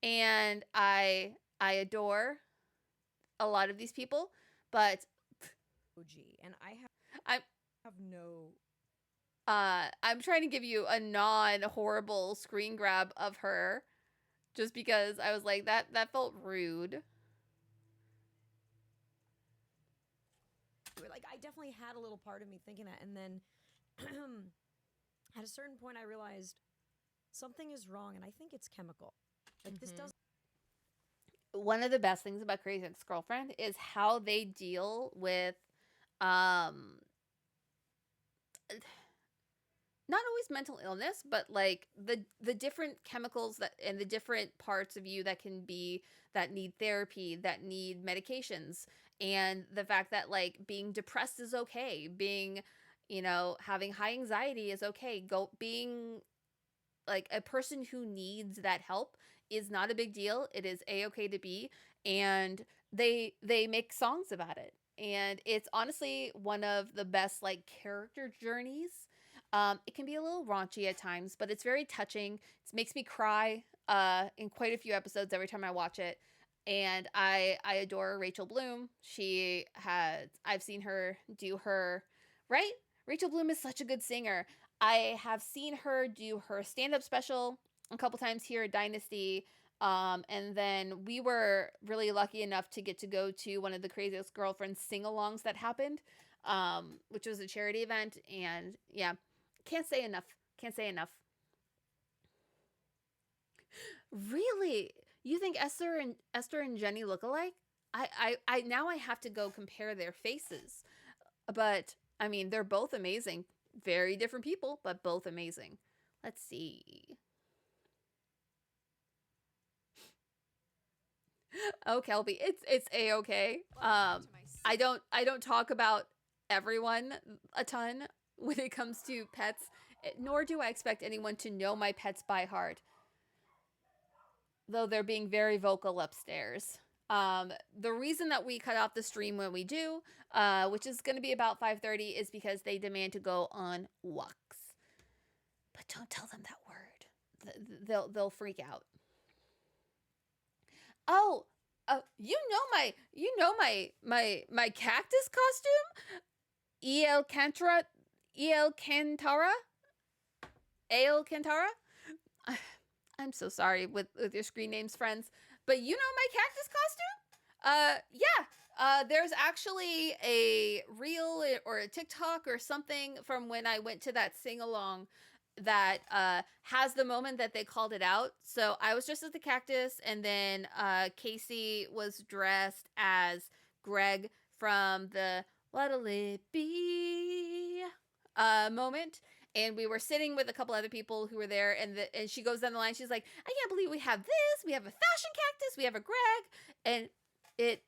and I adore a lot of these people, but OG, and I have no. I'm trying to give you a non-horrible screen grab of her, just because I was like, that felt rude. Like, I definitely had a little part of me thinking that, and then at a certain point I realized something is wrong, and I think it's chemical. Like, this doesn't. One of the best things about Crazy Ex-Girlfriend is how they deal with not always mental illness, but like the different chemicals that and the different parts of you that need therapy, that need medications, and the fact that like being depressed is okay, being, having high anxiety is okay, being like a person who needs that help is not a big deal. It is a-okay to be, and they make songs about it, and it's honestly one of the best like character journeys. It can be a little raunchy at times, but it's very touching. It makes me cry in quite a few episodes every time I watch it. And I adore Rachel Bloom. I've seen her do her, right? Rachel Bloom is such a good singer. I have seen her do her stand-up special a couple times here at Dynasty. And then we were really lucky enough to get to go to one of the Craziest Girlfriends sing-alongs that happened, which was a charity event. And yeah, can't say enough. Really? You think Esther and Jenny look alike? I now I have to go compare their faces. But I mean, they're both amazing. Very different people, but both amazing. Let's see. Oh, Kelby, it's a-okay. I don't talk about everyone a ton when it comes to pets, nor do I expect anyone to know my pets by heart. Though they're being very vocal upstairs. The reason that we cut off the stream when we do, which is going to be about 5:30, is because they demand to go on walks. But don't tell them that word. They'll freak out. Oh, you know my cactus costume? El Cantara? I'm so sorry with your screen names, friends, but you know my cactus costume? Yeah. There's actually a reel or a TikTok or something from when I went to that sing-along that has the moment that they called it out. So I was dressed as the cactus, and then Casey was dressed as Greg from the What'll It Be moment. And we were sitting with a couple other people who were there, and she goes down the line. She's like, I can't believe we have this. We have a fashion cactus. We have a Greg. And it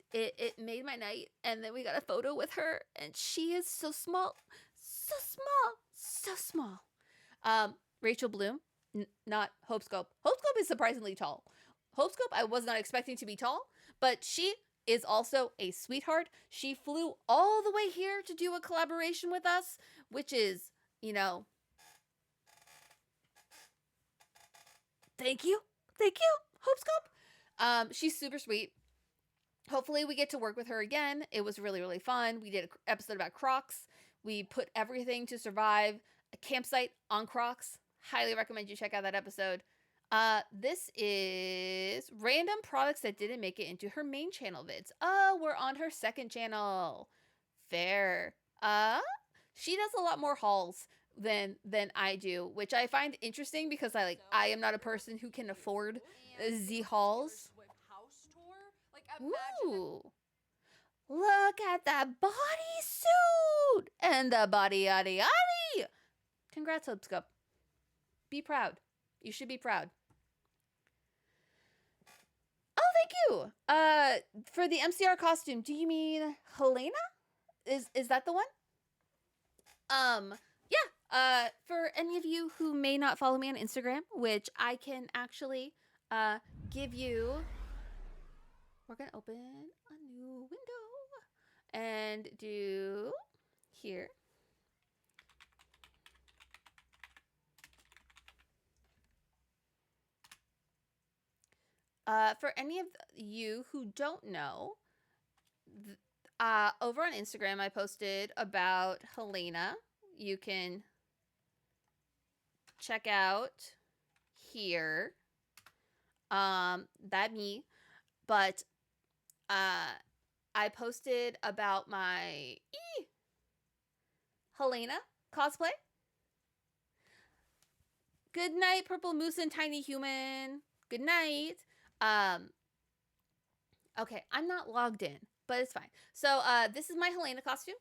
made my night. And then we got a photo with her, and she is so small. So small. So small. Rachel Bloom, not Hopescope. Hopescope is surprisingly tall. Hopescope, I was not expecting to be tall, but she is also a sweetheart. She flew all the way here to do a collaboration with us, which is, Thank you. Hopescope. She's super sweet. Hopefully we get to work with her again. It was really, really fun. We did an episode about Crocs. We put everything to survive a campsite on Crocs. Highly recommend you check out that episode. This is random products that didn't make it into her main channel vids. Oh, we're on her second channel. Fair. She does a lot more hauls than I do, which I find interesting because I am not a person who can afford the hauls. Ooh. Look at that bodysuit and the body yaddy yaddy. Congrats, Hopescope. Be proud. You should be proud. Oh, thank you. For the MCR costume, do you mean Helena? Is that the one? Yeah. For any of you who may not follow me on Instagram, which I can actually give you. We're gonna open a new window and do here. For any of you who don't know, over on Instagram, I posted about Helena. You can check out here. That me. But I posted about my Helena cosplay. Good night, Purple Moose and Tiny Human. Good night. Okay, I'm not logged in, but it's fine. So this is my Helena costume.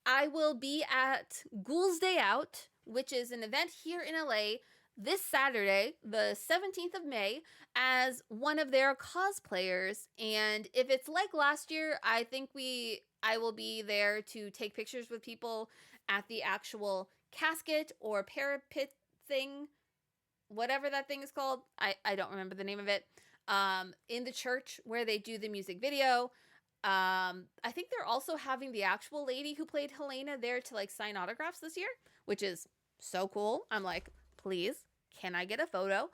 I will be at Ghouls Day Out, which is an event here in LA this Saturday, the 17th of May, as one of their cosplayers. And if it's like last year, I think I will be there to take pictures with people at the actual casket or parapet thing, whatever that thing is called. I don't remember the name of it. In the church where they do the music video. I think they're also having the actual lady who played Helena there to like sign autographs this year, which is so cool. I'm like, please, can I get a photo?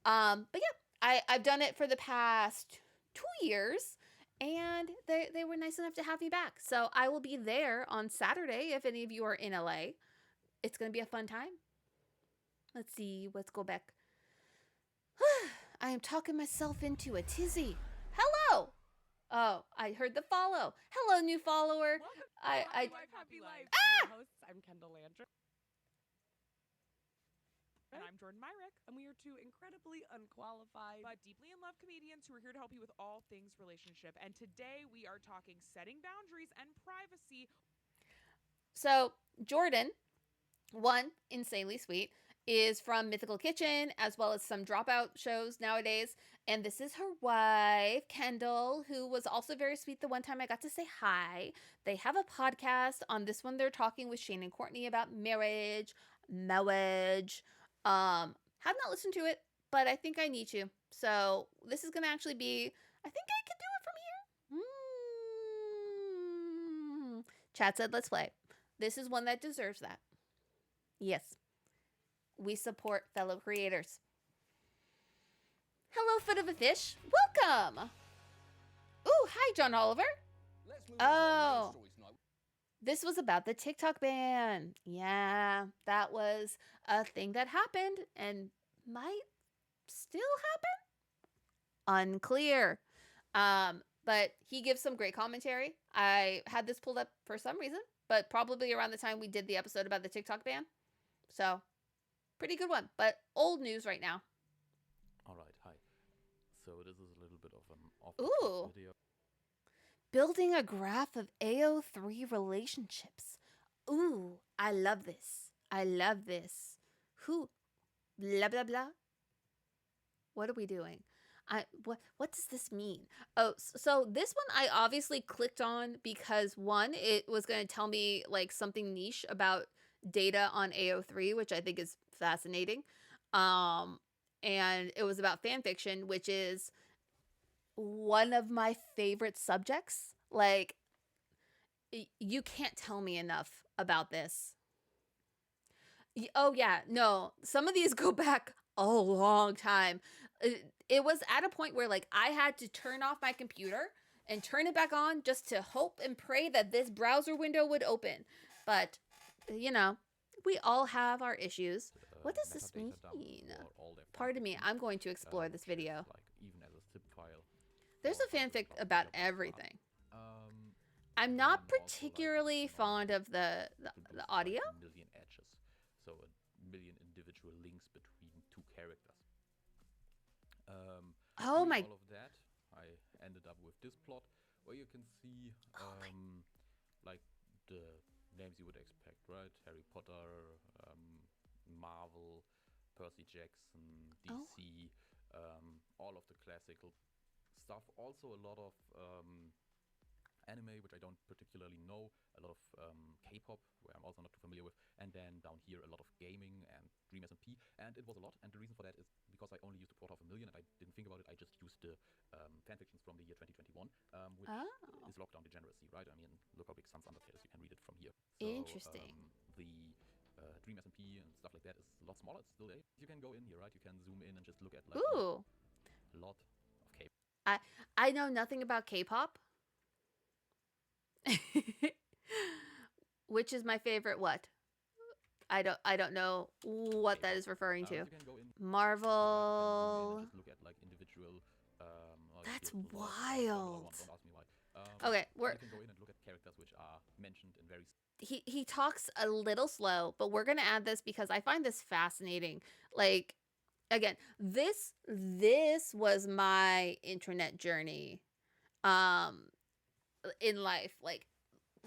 But yeah, I've done it for the past 2 years, and they were nice enough to have me back. So I will be there on Saturday if any of you are in LA. It's gonna be a fun time. Let's see, let's go back. I am talking myself into a tizzy. Hello. Oh, I heard the follow. Hello, new follower. Happy Life. Hosts. I'm Kendall Landry. And I'm Jordan Myrick, and we are two incredibly unqualified but deeply in love comedians who are here to help you with all things relationship. And today we are talking setting boundaries and privacy. So, Jordan, one, insanely sweet, is from Mythical Kitchen, as well as some dropout shows nowadays. And this is her wife, Kendall, who was also very sweet the one time I got to say hi. They have a podcast. On this one, they're talking with Shane and Courtney about marriage. Have not listened to it, but I think I need to. So this is going to actually be, I think I can do it from here. Chat said, let's play. This is one that deserves that. Yes. We support fellow creators. Hello, Foot of a Fish. Welcome. Ooh, hi, John Oliver. Oh, this was about the TikTok ban. Yeah, that was a thing that happened and might still happen. Unclear. But he gives some great commentary. I had this pulled up for some reason, but probably around the time we did the episode about the TikTok ban. So, pretty good one, but old news right now. All right, hi. So this is a little bit of an off video. Building a graph of AO3 relationships. Ooh, I love this. I love this. Who? Blah, blah, blah. What are we doing? What does this mean? Oh, so this one I obviously clicked on because one, it was going to tell me like something niche about data on AO3, which I think is fascinating. And it was about fan fiction, which is one of my favorite subjects. Like, you can't tell me enough about this. Oh yeah, no, some of these go back a long time. it was at a point where like I had to turn off my computer and turn it back on just to hope and pray that this browser window would open. But you know, we all have our issues. What does this mean? Pardon me, I'm going to explore this video. Like even as a zip file. There's a fanfic about everything. I'm not particularly fond of the audio. A million edges, so a million individual links between two characters. Oh my! All of that, I ended up with this plot where you can see like the names you would expect, right? Harry Potter, Marvel, Percy Jackson, DC, all of the classical stuff. Also a lot of anime, which I don't particularly know, a lot of K-pop, where I'm also not too familiar with, and then down here a lot of gaming and Dream SMP, and it was a lot, and the reason for that is because I only used a quarter of a million, and I didn't think about it. I just used the fanfictions from the year 2021, which is lockdown degeneracy, right? I mean, look how big Sun's Undertale is, you can read it from here. So, interesting. The Dream SMP and stuff like that is a lot smaller, it's still there. You can go in here, right? You can zoom in and just look at like Ooh. a lot of K-pop. I know nothing about K-pop. Which is my favorite what? I don't know what that is referring to. Marvel. Just look at like individual That's don't wild. ask me why. Okay, you can go in and look at characters which are mentioned in very he talks a little slow, but we're gonna add this because I find this fascinating. Like, again, this was my internet journey, in life, like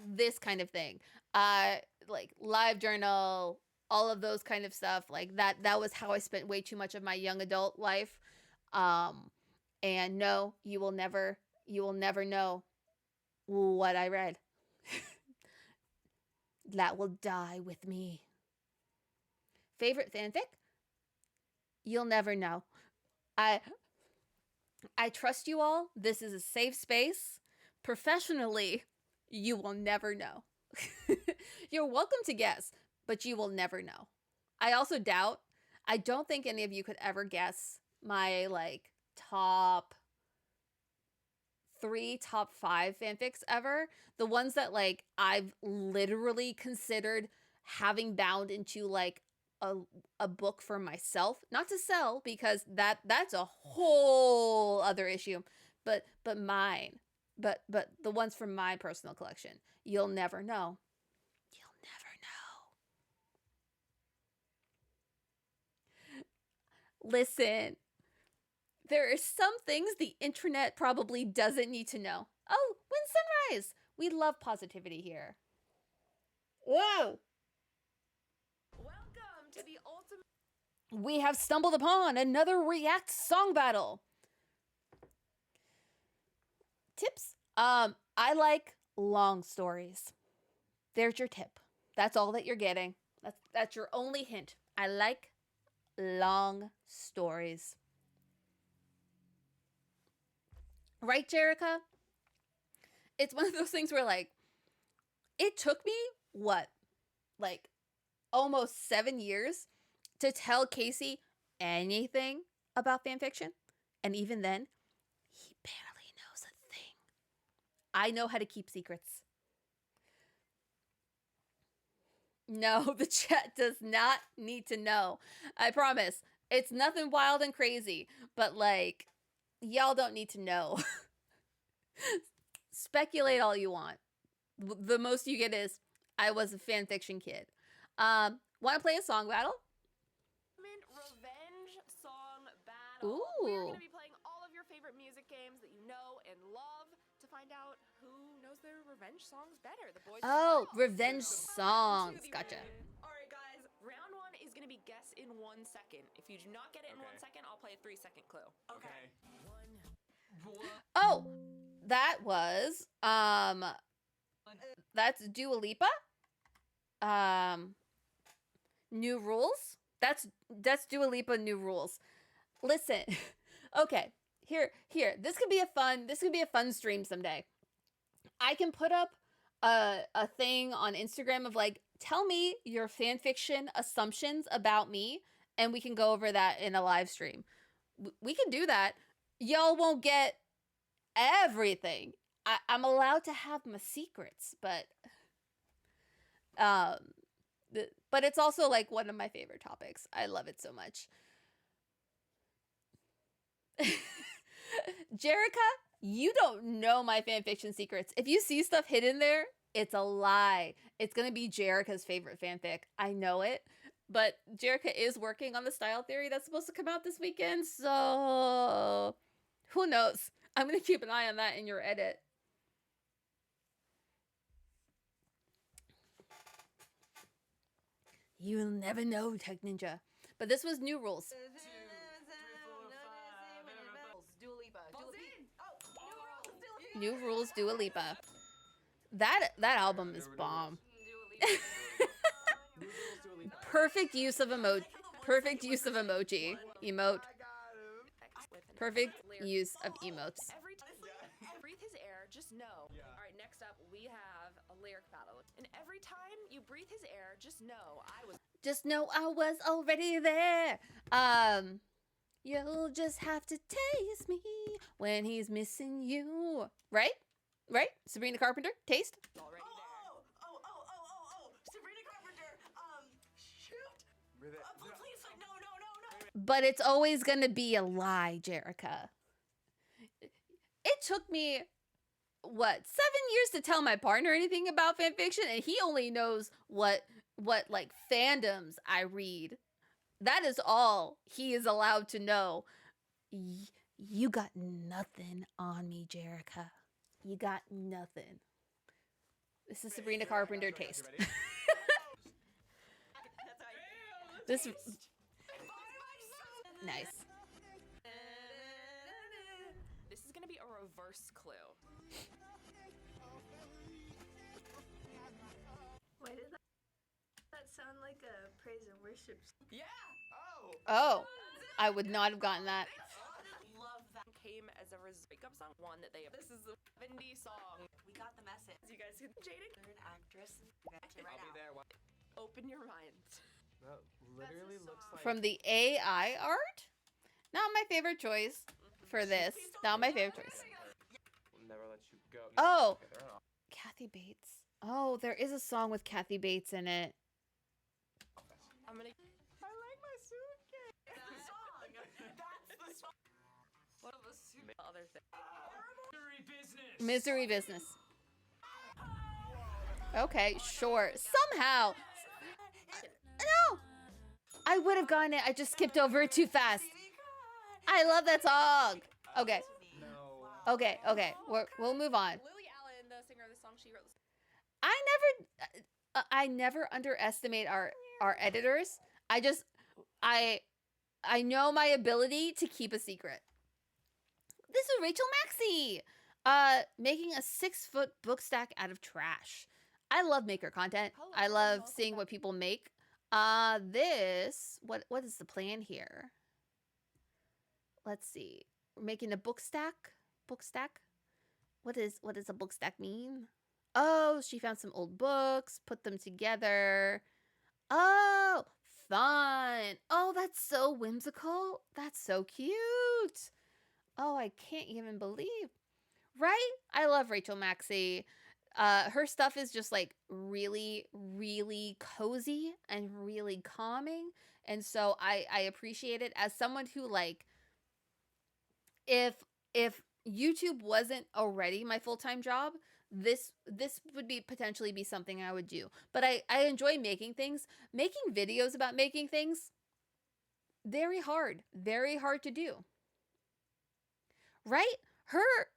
this kind of thing, like live journal, all of those kind of stuff, like that was how I spent way too much of my young adult life. And no, you will never know what I read. That will die with me. Favorite fanfic? You'll never know. I trust you all. This is a safe space. Professionally, you will never know. You're welcome to guess, but you will never know. I don't think any of you could ever guess my like top 3, top 5 fanfics ever. The ones that like I've literally considered having bound into like a book for myself, not to sell because that's a whole other issue, but mine. But the ones from my personal collection, you'll never know. You'll never know. Listen, there are some things the internet probably doesn't need to know. Oh, Wind Sunrise! We love positivity here. Whoa! Welcome to the ultimate. We have stumbled upon another React song battle. Tips? I like long stories. There's your tip. That's all that you're getting. That's your only hint. I like long stories. Right, Jerica? It's one of those things where like it took me what? Like almost 7 years to tell Casey anything about fanfiction. And even then, he barely knows a thing. I know how to keep secrets. No, the chat does not need to know. I promise. It's nothing wild and crazy, but like, y'all don't need to know. Speculate all you want. The most you get is, I was a fanfiction kid. Want to play a song battle? Revenge song battle. Ooh. We're going to be playing all of your favorite music games that you know and love to find out who knows their revenge songs better. The boys. Oh, revenge songs. Gotcha. All right, guys. Round 1 is going to be guess in 1 second. If you do not get it in 1 second, I'll play a 3-second clue. Okay. Oh, that was that's Dua Lipa. New Rules. That's Dua Lipa, New Rules. Listen. Okay. Here. This could be a fun stream someday. I can put up a thing on Instagram of like, tell me your fanfiction assumptions about me, and we can go over that in a live stream. we can do that. Y'all won't get everything. I'm allowed to have my secrets, but but it's also like one of my favorite topics. I love it so much. Jerica, you don't know my fanfiction secrets. If you see stuff hidden there, it's a lie. It's gonna be Jerica's favorite fanfic. I know it. But Jerica is working on the style theory that's supposed to come out this weekend, so who knows? I'm gonna keep an eye on that in your edit. You'll never know, Tech Ninja. But this was new rules. New rules, Dua Lipa. That album is bomb. Perfect use of emoji. Perfect use of emoji. Emote. Perfect use of emotes. Every time breathe his air, just know. All right, next up we have a lyric battle. And every time you breathe his air, just know I was already there. You'll just have to taste me when he's missing you. Right? Right? Sabrina Carpenter, taste? already there. Sabrina Carpenter, shoot. Please, no. But it's always gonna be a lie, Jerica. It took me, what, 7 years to tell my partner anything about fanfiction, and he only knows what like fandoms I read. That is all he is allowed to know. You got nothing on me, Jerica. You got nothing. This is Sabrina Carpenter taste. This nice. This is gonna be a reverse clue. Why did that sound like a praise and worship? Yeah. Oh, I would not have gotten that. Love that came as a breakup song. One that they. This is the 70 song. We got the message. You guys can Jaden. Third actress. Open your mind. That literally looks like From the AI art? Not my favorite choice for this. Not my favorite choice. We'll never let you go. Oh, Kathy Bates. Oh, there is a song with Kathy Bates in it. I'm gonna. I like my suitcase. That song. That's the song. What of a super other thing? Misery Business. Okay, sure. Somehow. No. I would have gotten it. I just skipped over it too fast. I love that song. Okay. No. Okay. We'll move on. Lily Allen, the singer of the song, she wrote. I never underestimate our editors. I know my ability to keep a secret. This is Rachel Maxey, making a 6-foot book stack out of trash. I love maker content. Hello, I love welcome seeing back. what people make. What is the plan here? Let's see. We're making a book stack. Book stack. What does a book stack mean? Oh, she found some old books, put them together. Oh, fun. Oh, that's so whimsical. That's so cute. Oh, I can't even believe. Right? I love Rachel Maxey. Her stuff is just like really, really cozy and really calming. And so I appreciate it as someone who, like, if YouTube wasn't already my full-time job, this would potentially be something I would do. But I enjoy making things. Making videos about making things, very hard to do. Right? Her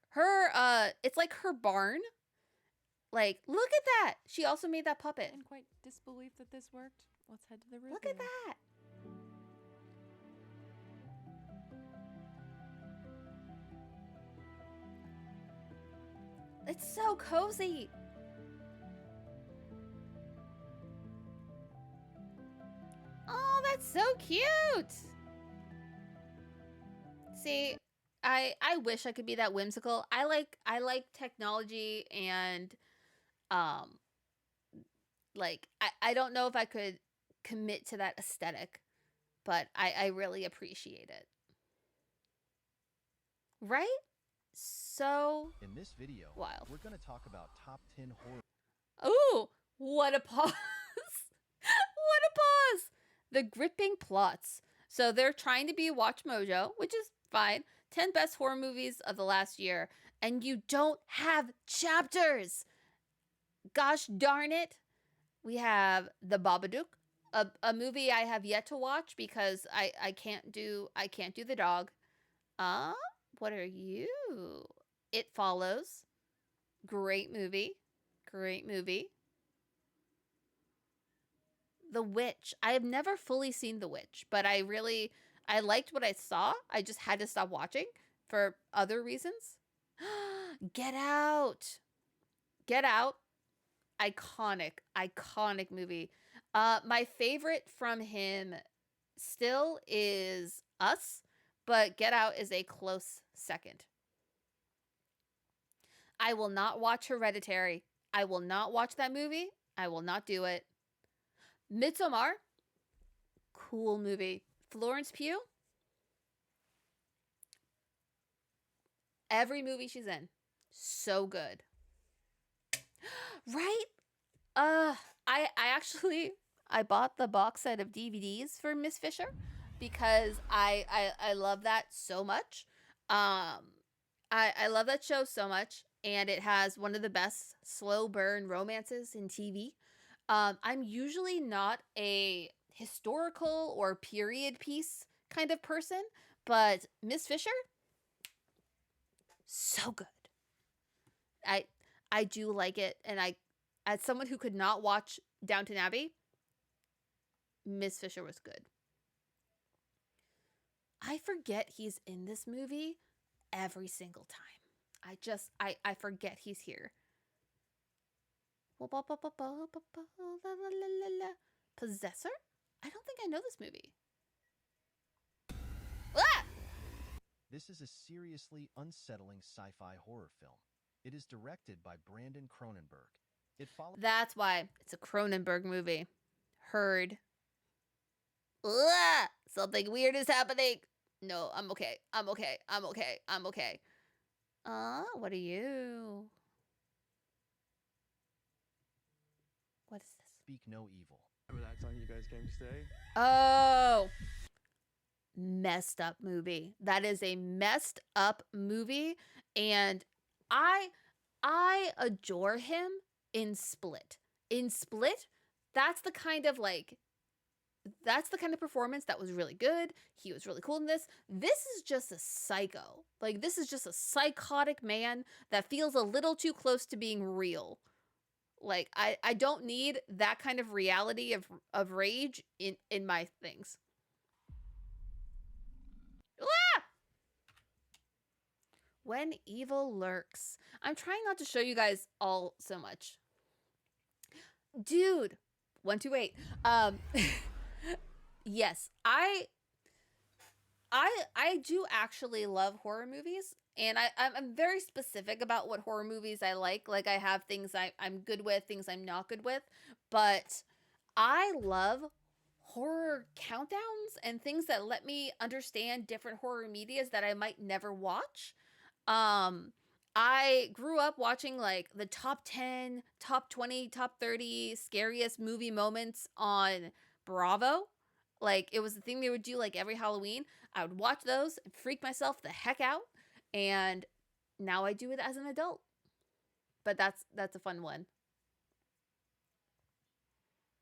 it's like her barn. Like, look at that. She also made that puppet. In quite disbelief that this worked. Let's head to the reveal. Look at that. It's so cozy. Oh, that's so cute. See, I wish I could be that whimsical. I like technology and like I don't know if I could commit to that aesthetic, but I really appreciate it. Right? So In this video, wild. we're going to talk about top 10 horror. Ooh, what a pause. What a pause. The gripping plots. So they're trying to be Watch Mojo, which is fine. 10 best horror movies of the last year. And you don't have chapters. Gosh darn it. We have The Babadook, a movie I have yet to watch because I can't do the dog. What are you? It Follows. Great movie. Great movie. The Witch. I have never fully seen The Witch, but I liked what I saw. I just had to stop watching for other reasons. Get Out. Get Out. Iconic movie. My favorite from him still is Us, but Get Out is a close second. I will not watch Hereditary. I will not watch that movie. I will not do it. Midsommar. Cool movie. Florence Pugh. Every movie she's in. So good. Right? I bought the box set of DVDs for Miss Fisher because I love that so much. I love that show so much, and it has one of the best slow burn romances in TV. I'm usually not a historical or period piece kind of person, but Miss Fisher, so good. I do like it, and as someone who could not watch Downton Abbey, Miss Fisher was good. I forget he's in this movie every single time. I forget he's here. Possessor? I don't think I know this movie. Ah! This is a seriously unsettling sci-fi horror film. It is directed by Brandon Cronenberg. It follows. That's why it's a Cronenberg movie. Heard. Ugh! Something weird is happening. No, I'm okay. I'm okay. I'm okay. I'm okay. What are you? What is this? Speak no evil. Remember that time you guys came to stay? Oh. Messed up movie. That is a messed up movie, and I adore him in Split. In Split, that's the kind of performance that was really good. He was really cool in this. This is just a psycho. Like, this is just a psychotic man that feels a little too close to being real. Like, I don't need that kind of reality of rage in my things. Ah! When Evil Lurks. I'm trying not to show you guys all so much. Dude, 128. Yes, I do actually love horror movies, and I'm very specific about what horror movies I like. Like, I have things I'm good with, things I'm not good with, but I love horror countdowns and things that let me understand different horror medias that I might never watch. I grew up watching like the top 10, top 20, top 30 scariest movie moments on Bravo. Like, it was the thing they would do like every Halloween. I would watch those and freak myself the heck out. And now I do it as an adult. But that's a fun one.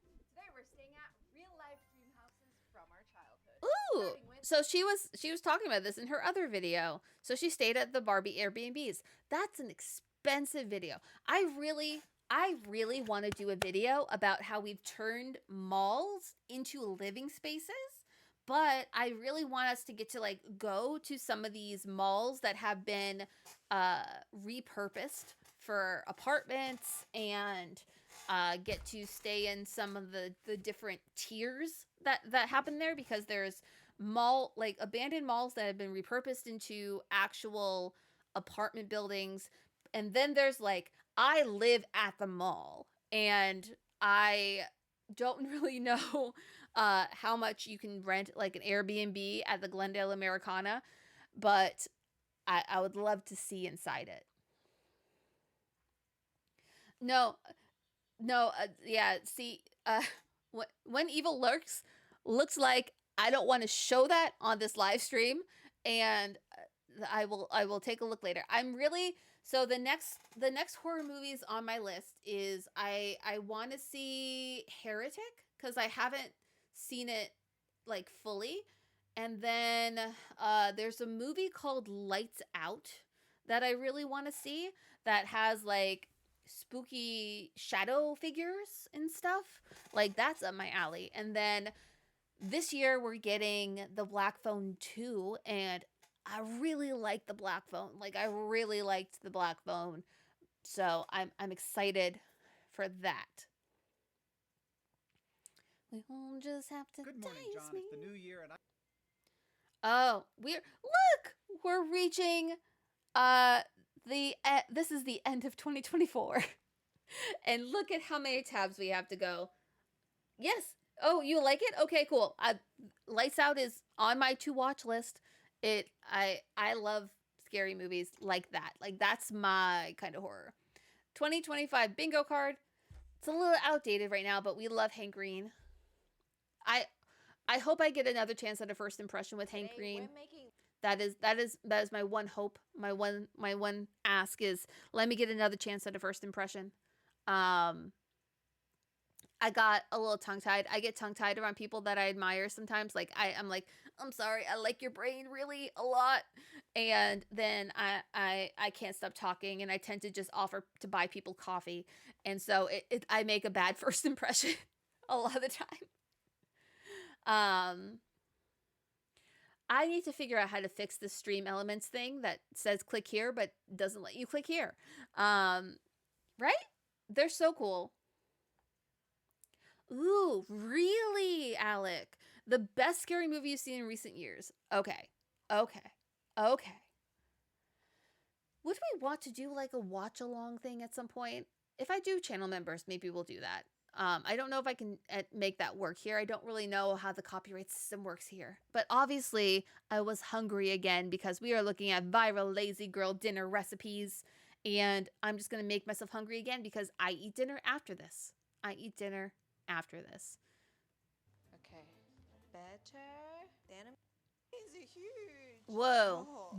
Today we're staying at real life dream houses from our childhood. Ooh, so she was talking about this in her other video. So she stayed at the Barbie Airbnbs. That's an expensive video. I really want to do a video about how we've turned malls into living spaces, but I really want us to get to like go to some of these malls that have been repurposed for apartments and get to stay in some of the different tiers that happen there, because there's abandoned malls that have been repurposed into actual apartment buildings, and then there's like, I live at the mall, and I don't really know how much you can rent like an Airbnb at the Glendale Americana, but I would love to see inside it. No, no, yeah. See, when evil looks like I don't want to show that on this live stream, and I will take a look later. I'm really so the next horror movies on my list is I want to see Heretic because I haven't seen it like fully, and then there's a movie called Lights Out that I really want to see that has like spooky shadow figures and stuff. Like that's up my alley. And then this year we're getting the Black Phone 2, and I really like the Black Phone. Like I really liked the Black Phone. So I'm excited for that. We won't just have to Good morning, dice John. me. It's the new year and I Oh, we're reaching this is the end of 2024. And look at how many tabs we have to go. Yes. Oh, you like it? Okay, cool. Lights Out is on my to watch list. I love scary movies like that. Like that's my kind of horror. 2025 bingo card. It's a little outdated right now, but we love Hank Green. I hope I get another chance at a first impression with Hank Green. That is my one hope. My one ask is let me get another chance at a first impression. I got a little tongue-tied. I get tongue-tied around people that I admire sometimes. Like I'm like, I'm sorry, I like your brain really a lot. And then I can't stop talking, and I tend to just offer to buy people coffee. And so I make a bad first impression a lot of the time. I need to figure out how to fix the stream elements thing that says click here but doesn't let you click here. Right? They're so cool. Ooh, really, Alec? The best scary movie you've seen in recent years. Okay. Would we want to do like a watch along thing at some point? If I do channel members, maybe we'll do that. I don't know if I can make that work here. I don't really know how the copyright system works here. But obviously, I was hungry again because we are looking at viral lazy girl dinner recipes. And I'm just going to make myself hungry again because I eat dinner after this. Okay. Better. The animation is huge. Whoa. Oh.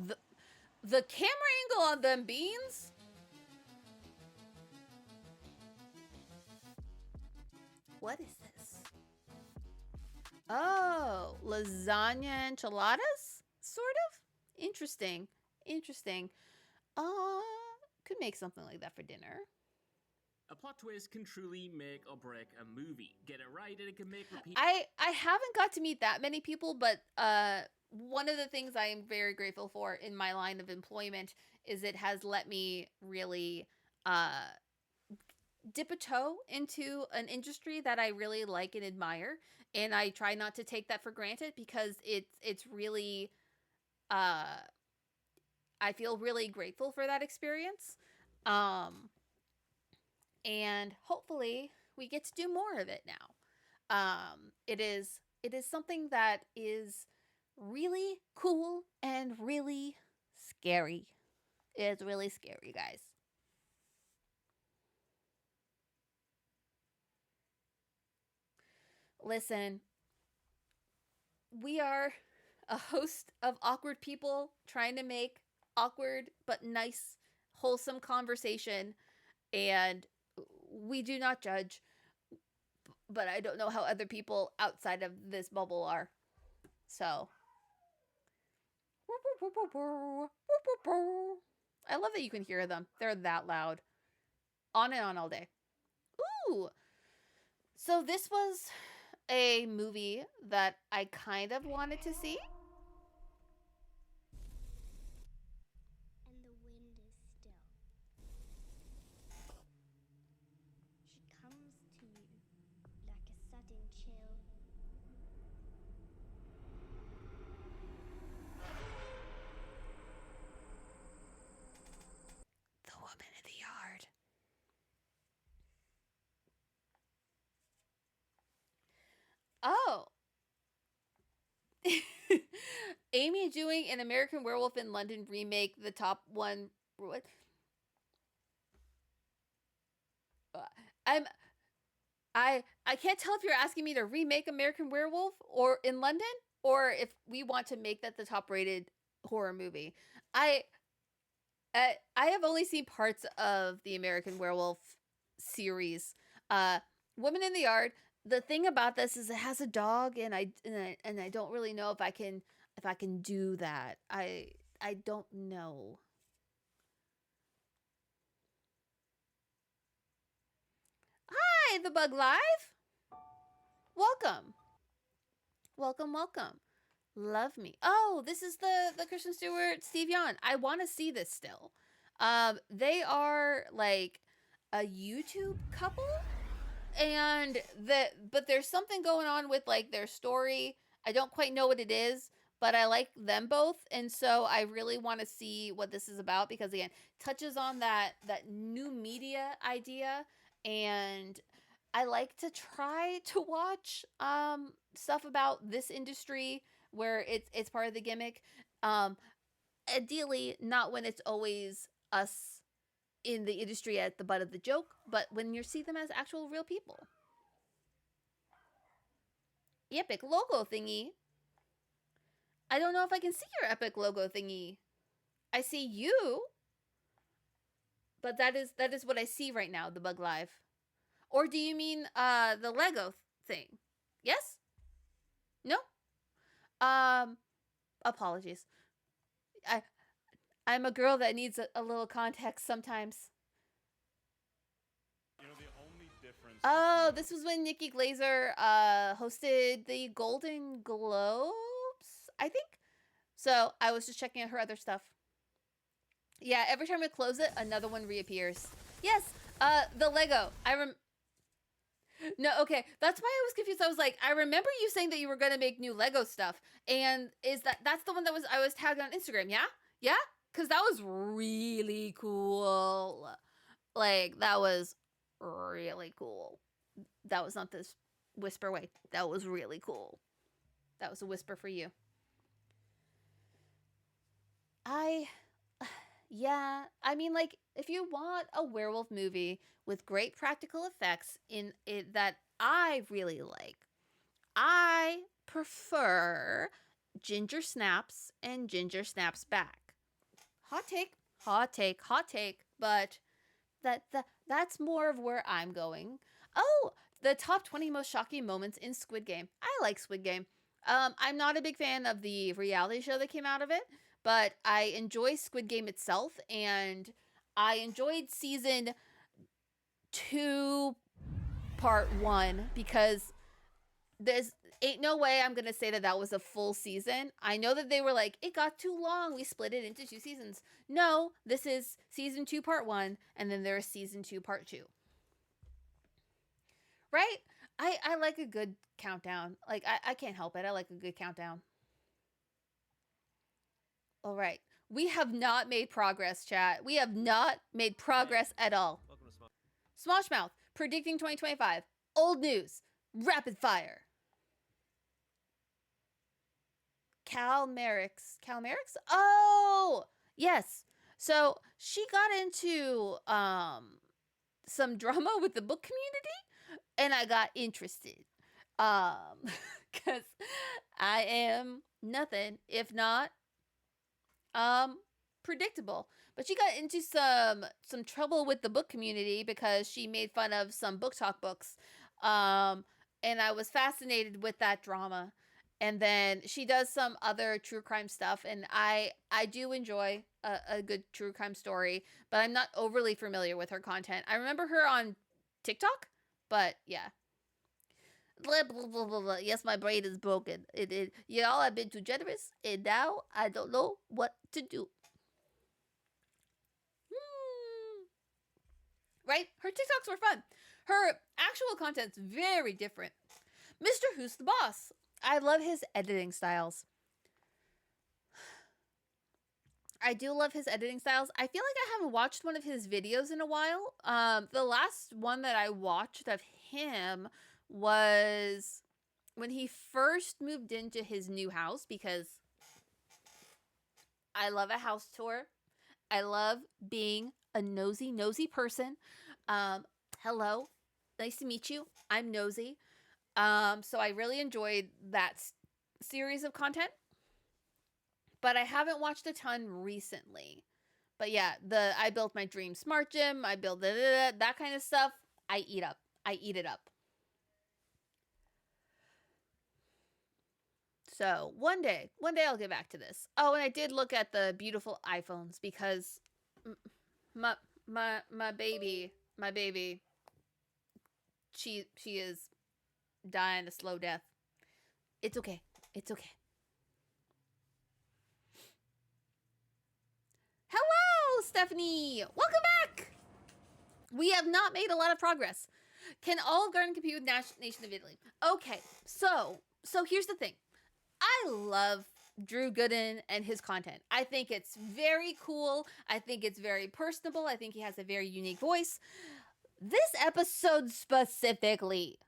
The camera angle on them beans? What is this? Oh, lasagna enchiladas? Sort of? Interesting. Could make something like that for dinner. A plot twist can truly make or break a movie. Get it right and it can make repeat. I haven't got to meet that many people, but one of the things I am very grateful for in my line of employment is it has let me really dip a toe into an industry that I really like and admire, and I try not to take that for granted because it's really I feel really grateful for that experience. And hopefully we get to do more of it now. It is something that is really cool and really scary. It's really scary, guys. Listen, we are a host of awkward people trying to make awkward but nice, wholesome conversation, and we do not judge, but I don't know how other people outside of this bubble are. So, I love that you can hear them. They're that loud. On and on all day. Ooh. So this was a movie that I kind of wanted to see. And the wind is still. She comes to you like a sudden chill. The Woman in the Yard. Oh. Amy doing an American Werewolf in London remake, the top one. What? I can't tell if you're asking me to remake American Werewolf or in London, or if we want to make that the top rated horror movie. I have only seen parts of the American Werewolf series. Woman in the Yard. The thing about this is it has a dog, and I don't really know if I can do that. I don't know. Hi, The Bug Live. Welcome. Welcome. Love me. Oh, this is the Kristen Stewart, Steve Yeun. I want to see this still. They are like a YouTube couple, and but there's something going on with like their story. I don't quite know what it is, but I like them both, and so I really want to see what this is about, because again, touches on that new media idea, and I like to try to watch stuff about this industry where it's part of the gimmick. Ideally, not when it's always us in the industry at the butt of the joke, but when you see them as actual real people. Epic logo thingy. I don't know if I can see your epic logo thingy. I see you, but that is what I see right now, The Bug Live. Or do you mean the Lego thing? Yes? No? Apologies. I'm a girl that needs a little context sometimes. You know, the only difference. Oh, this was when Nikki Glazer hosted the Golden Globes, I think. So I was just checking out her other stuff. Yeah, every time we close it, another one reappears. Yes, the Lego. No, okay. That's why I was confused. I was like, I remember you saying that you were gonna make new Lego stuff, and that's the one that I was tagged on Instagram? Yeah, yeah, because that was really cool. Like that was really cool. That was not this whisper way. That was really cool. That was a whisper for you. Yeah, I mean, like, if you want a werewolf movie with great practical effects in it that I really like, I prefer Ginger Snaps and Ginger Snaps Back. Hot take, but that's more of where I'm going. Oh, the top 20 most shocking moments in Squid Game. I like Squid Game. I'm not a big fan of the reality show that came out of it, but I enjoy Squid Game itself, and I enjoyed season 2 part 1 because there's ain't no way I'm gonna say that was a full season. I know that they were like, it got too long, we split it into 2 seasons. No, this is season 2 part 1, and then there's season 2 part 2. Right? I like a good countdown. Like I can't help it. I like a good countdown. All right. We have not made progress, chat. We have not made progress at all. Smoshmouth, predicting 2025. Old news. Rapid fire. Cal Merrick's? Oh, yes. So she got into some drama with the book community, and I got interested. Because I am nothing if not predictable. But she got into some trouble with the book community because she made fun of some book talk books. And I was fascinated with that drama. And then she does some other true crime stuff, and I do enjoy a good true crime story, but I'm not overly familiar with her content. I remember her on TikTok, but yeah. Blah, blah, blah, blah, blah. Yes, my brain is broken. Y'all have been too generous, and now I don't know what to do. Right? Her TikToks were fun. Her actual content's very different. Mr. Who's the Boss? I love his editing styles. I do love his editing styles. I feel like I haven't watched one of his videos in a while. The last one that I watched of him was when he first moved into his new house, because I love a house tour. I love being a nosy person. Hello, nice to meet you. I'm nosy. So I really enjoyed that series of content, but I haven't watched a ton recently. But yeah, I built my dream smart gym. I built that kind of stuff. I eat it up. So one day I'll get back to this. Oh, and I did look at the beautiful iPhones because my baby, she is dying a slow death. It's okay. Hello, Stephanie. Welcome back. We have not made a lot of progress. Can all garden compete with Nation of Italy? Okay, so here's the thing. I love Drew Gooden and his content. I think it's very cool. I think it's very personable. I think he has a very unique voice. This episode specifically,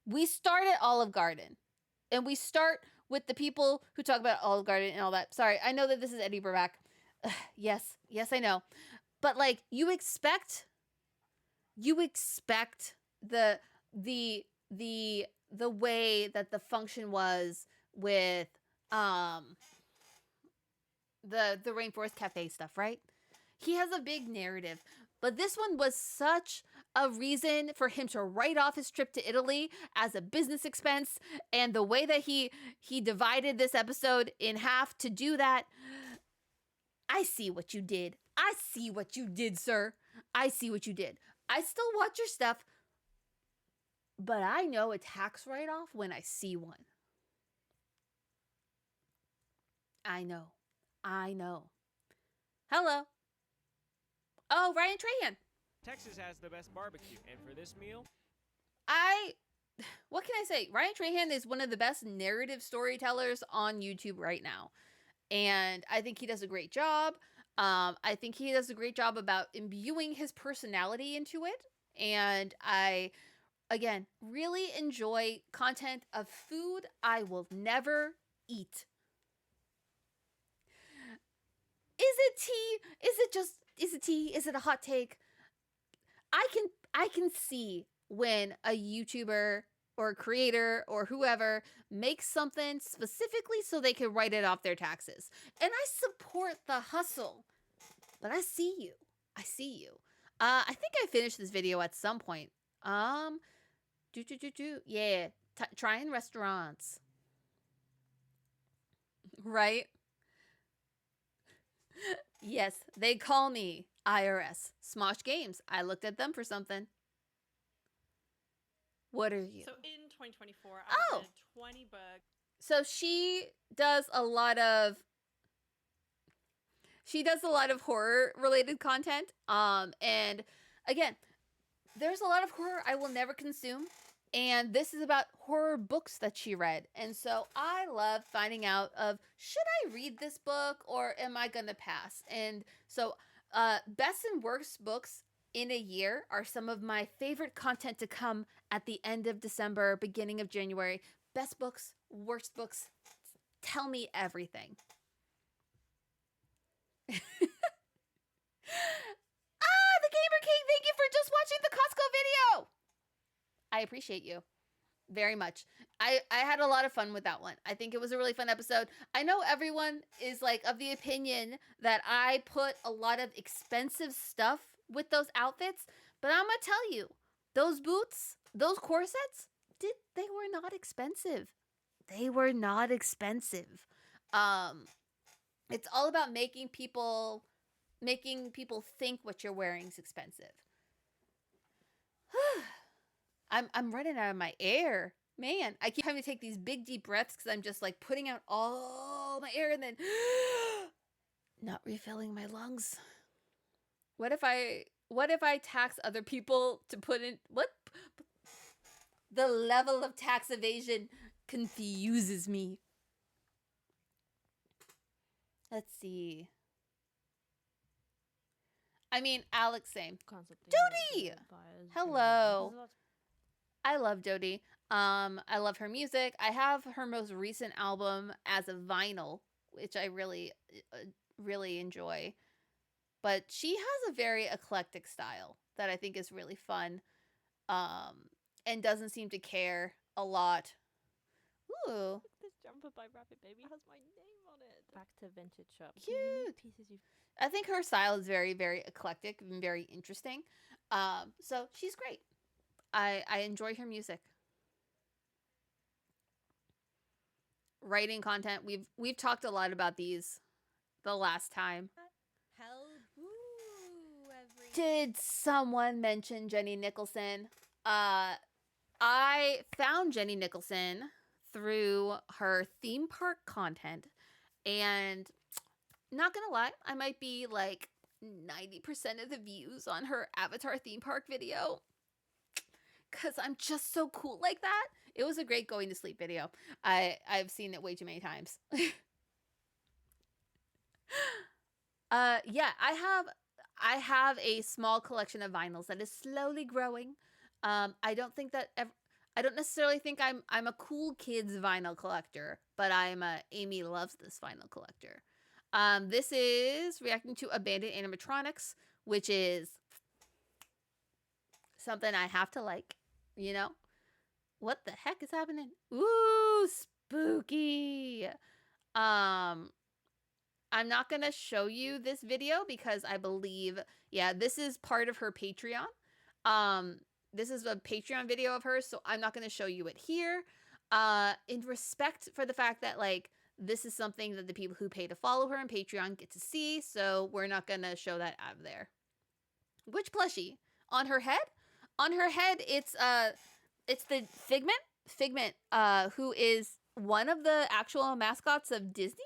we start at Olive Garden. And we start with the people who talk about Olive Garden and all that. Sorry, I know that this is Eddie Burback. Yes, I know. But like you expect the way that the function was with the Rainforest Cafe stuff, right? He has a big narrative, but this one was such a reason for him to write off his trip to Italy as a business expense, and the way that he divided this episode in half to do that. I see what you did. I see what you did, sir. I see what you did. I still watch your stuff, but I know a tax write-off when I see one. I know. Hello. Oh, Ryan Trahan. Texas has the best barbecue, and for this meal, what can I say? Ryan Trahan is one of the best narrative storytellers on YouTube right now. And I think he does a great job. I think he does a great job about imbuing his personality into it. And I, again, really enjoy content of food I will never eat. Is it tea? Is it tea? Is it a hot take? I can see when a YouTuber or a creator or whoever makes something specifically so they can write it off their taxes. And I support the hustle. But I see you. I think I finished this video at some point. Yeah, trying restaurants. Right? Yes, they call me IRS. Smosh Games. I looked at them for something. What are you? So in 2024, I did 20 books. So she does a lot of horror related content. And again, there's a lot of horror I will never consume. And this is about horror books that she read. And so I love finding out of, should I read this book or am I going to pass? And so best and worst books in a year are some of my favorite content to come at the end of December, beginning of January. Best books, worst books. Tell me everything. The Gamer King, thank you for just watching the Costco video. I appreciate you very much. I had a lot of fun with that one. I think it was a really fun episode. I know everyone is like of the opinion that I put a lot of expensive stuff with those outfits, but I'm gonna tell you, those boots, those corsets, they were not expensive. They were not expensive. It's all about making people think what you're wearing is expensive. I'm running out of my air. Man, I keep having to take these big deep breaths because I'm just like putting out all my air and then not refilling my lungs. What if I tax other people to put in what? The level of tax evasion confuses me. Let's see. I mean, Alex, same. Dodie! Hello. I love Dodie. I love her music. I have her most recent album as a vinyl, which I really really enjoy. But she has a very eclectic style that I think is really fun, and doesn't seem to care a lot. Ooh, This jumper by Rabbit Baby has my name on it. Back to vintage shop. cute. Pieces you. I think her style is very, very eclectic and very interesting. So she's great. I enjoy her music. Writing content. We've talked a lot about these the last time. Hell, boo, every. Did someone mention Jenny Nicholson? I found Jenny Nicholson through her theme park content, and not gonna lie, I might be like 90% of the views on her Avatar theme park video, because I'm just so cool like that. It was a great going to sleep video. I've seen it way too many times. Yeah, I have a small collection of vinyls that is slowly growing. I don't necessarily think I'm a cool kids vinyl collector, but I'm a Amy loves this vinyl collector. This is reacting to Abandoned Animatronics, which is something I have to like, you know? What the heck is happening? Ooh, spooky. I'm not going to show you this video because I believe, yeah, this is part of her Patreon. This is a Patreon video of hers, so I'm not going to show you it here. In respect for the fact that, like, this is something that the people who pay to follow her on Patreon get to see, so we're not going to show that out of there. Which plushie? On her head? On her head, it's the Figment, who is one of the actual mascots of Disney.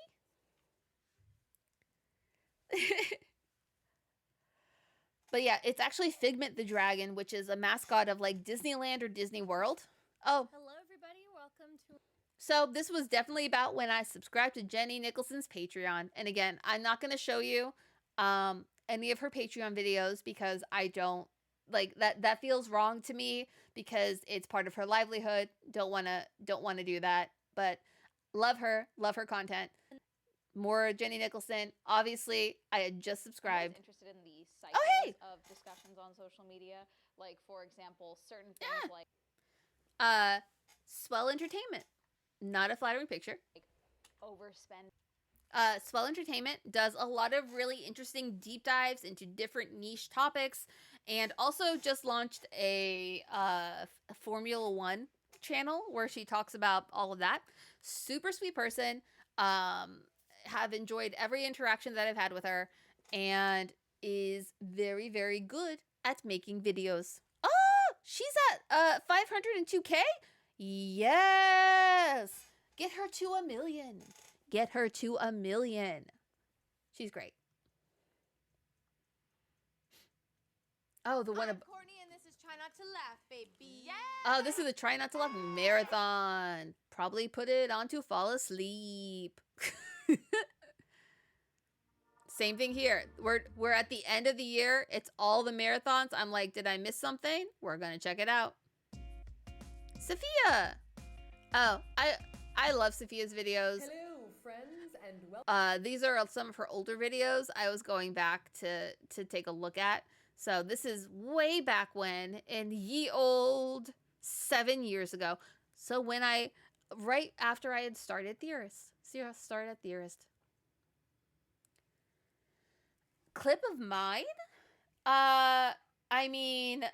But yeah, it's actually Figment the Dragon, which is a mascot of like Disneyland or Disney World. Oh. Hello, everybody. Welcome to. So this was definitely about when I subscribed to Jenny Nicholson's Patreon. And again, I'm not going to show you any of her Patreon videos because I don't like that feels wrong to me because it's part of her livelihood. Don't want to do that. But love her content. More Jenny Nicholson. Obviously, I had just subscribed. Interested in the cycles of discussions on social media, like for example, certain things like Swell Entertainment. Not a flattering picture. Like overspend. Swell Entertainment does a lot of really interesting deep dives into different niche topics, and also just launched a Formula One channel where she talks about all of that. Super sweet person. Have enjoyed every interaction that I've had with her, and is very, very good at making videos. Oh, she's at 502K. Yes, get her to 1 million. Get her to 1 million. She's great. Oh, the one. Courtney, and this is Try Not to Laugh, baby. Yeah. Oh, this is the Try Not to Laugh marathon. Probably put it on to fall asleep. Same thing here. We're at the end of the year. It's all the marathons. I'm like, did I miss something? We're gonna check it out. Sophia. Oh, I love Sophia's videos. Hello, friends, and welcome. These are some of her older videos. I was going back to take a look at. So this is way back when, in ye old 7 years ago. So when right after I had started Theorist. See, I started at Theorist. Clip of mine? I mean,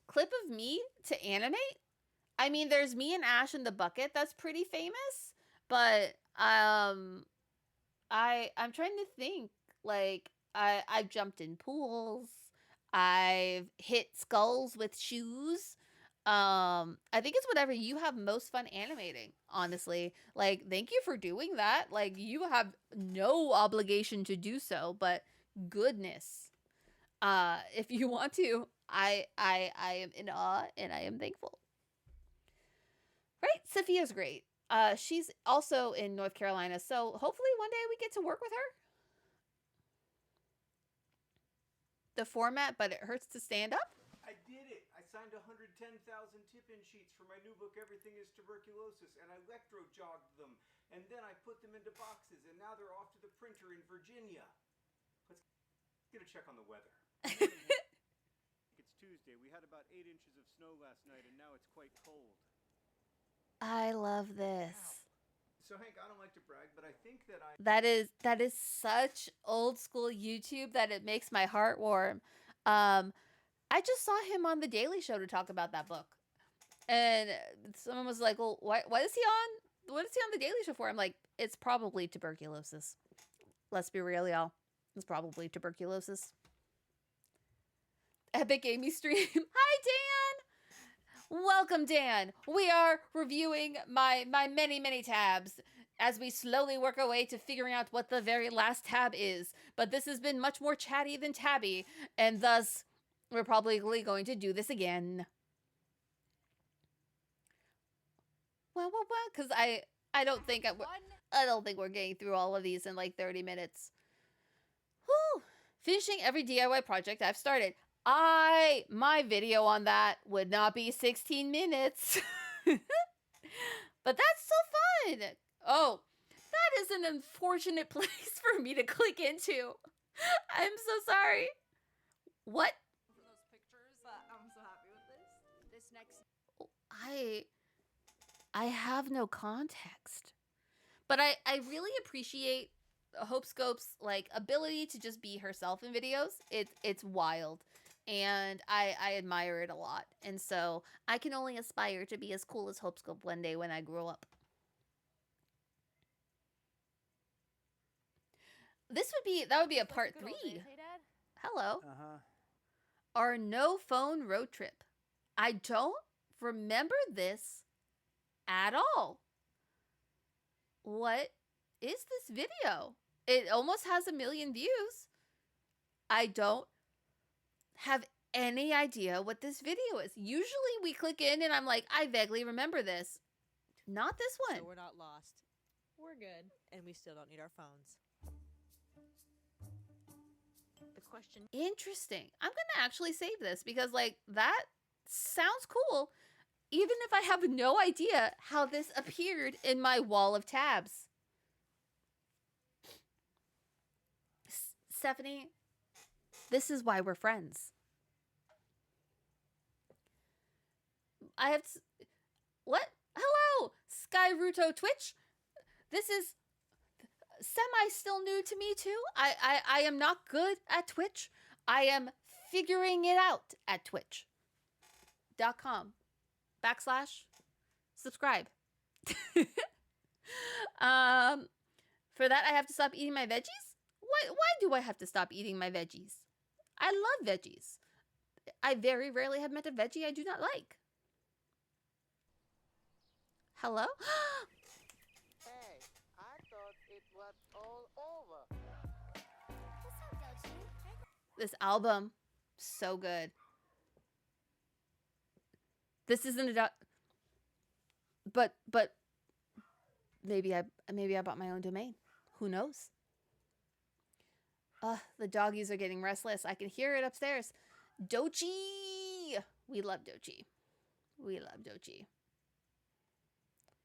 clip of me to animate? I mean, there's me and Ash in the bucket. That's pretty famous. But I'm trying to think. Like, I've jumped in pools. I've hit skulls with shoes. I think it's whatever you have most fun animating, honestly. Like, thank you for doing that. Like, you have no obligation to do so, but goodness. If you want to, I am in awe and I am thankful. Right? Sophia's great. She's also in North Carolina, so hopefully one day we get to work with her. The format, but it hurts to stand up. I did it. I signed 110,000 tip-in sheets for my new book, Everything is Tuberculosis, and I electro-jogged them and then I put them into boxes, and now they're off to the printer in Virginia. Let's get a check on the weather. It's Tuesday. We had about 8 inches of snow last night, and now it's quite cold. I love this. So Hank, I don't like to brag, but I think that That is such old school YouTube that it makes my heart warm. I just saw him on the Daily Show to talk about that book, and someone was like, "Well, what is he on? What is he on the Daily Show for?" I'm like, "It's probably tuberculosis. Let's be real, y'all. It's probably tuberculosis." Epic Amy stream. Hi, Dan. Welcome, Dan. We are reviewing my many tabs as we slowly work our way to figuring out what the very last tab is. But this has been much more chatty than tabby, and thus we're probably going to do this again. Well, because I don't think I don't think we're getting through all of these in like 30 minutes. Whew. Finishing every DIY project I've started. My video on that would not be 16 minutes. But that's so fun. Oh, that is an unfortunate place for me to click into. I'm so sorry. What? Those pictures, but I'm so happy with this. This next I have no context. But I really appreciate Hope Scope's like ability to just be herself in videos. It's wild. And I admire it a lot. And so I can only aspire to be as cool as Hope Scope one day when I grow up. That would be a part 3. Hey, Dad. Hello. Our no phone road trip. I don't remember this at all. What is this video? It almost has 1 million views. I don't have any idea what this video is. Usually we click in and I'm like, I vaguely remember this. Not this one. So we're not lost. We're good. And we still don't need our phones. The question. Interesting. I'm gonna actually save this because like that sounds cool. Even if I have no idea how this appeared in my wall of tabs. Stephanie, this is why we're friends. I have to, what? Hello, Skyruto Twitch. This is semi still new to me too. I am not good at Twitch. I am figuring it out at twitch.com/subscribe. For that I have to stop eating my veggies? Why do I have to stop eating my veggies? I love veggies. I very rarely have met a veggie I do not like. Hello? Hey, I thought it was all over. This album, so good. This isn't a but maybe I bought my own domain. Who knows? The doggies are getting restless. I can hear it upstairs. Dochi! We love Dochi. We love Dochi.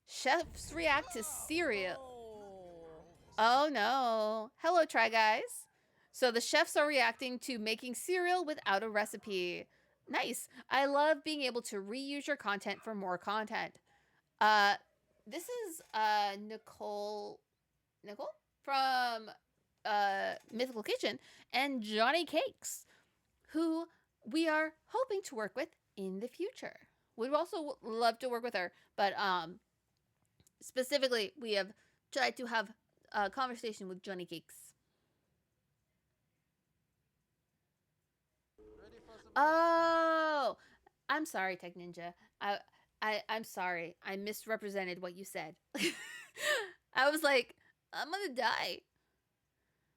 Chefs react to cereal. Oh no. Hello, Try Guys. So the chefs are reacting to making cereal without a recipe. Nice. I love being able to reuse your content for more content. This is Nicole from Mythical Kitchen and Johnny Cakes, who we are hoping to work with in the future. We'd also love to work with her, but specifically, we have tried to have a conversation with Johnny Cakes. Oh, I'm sorry, Tech Ninja. I'm sorry. I misrepresented what you said. I was like, I'm gonna die.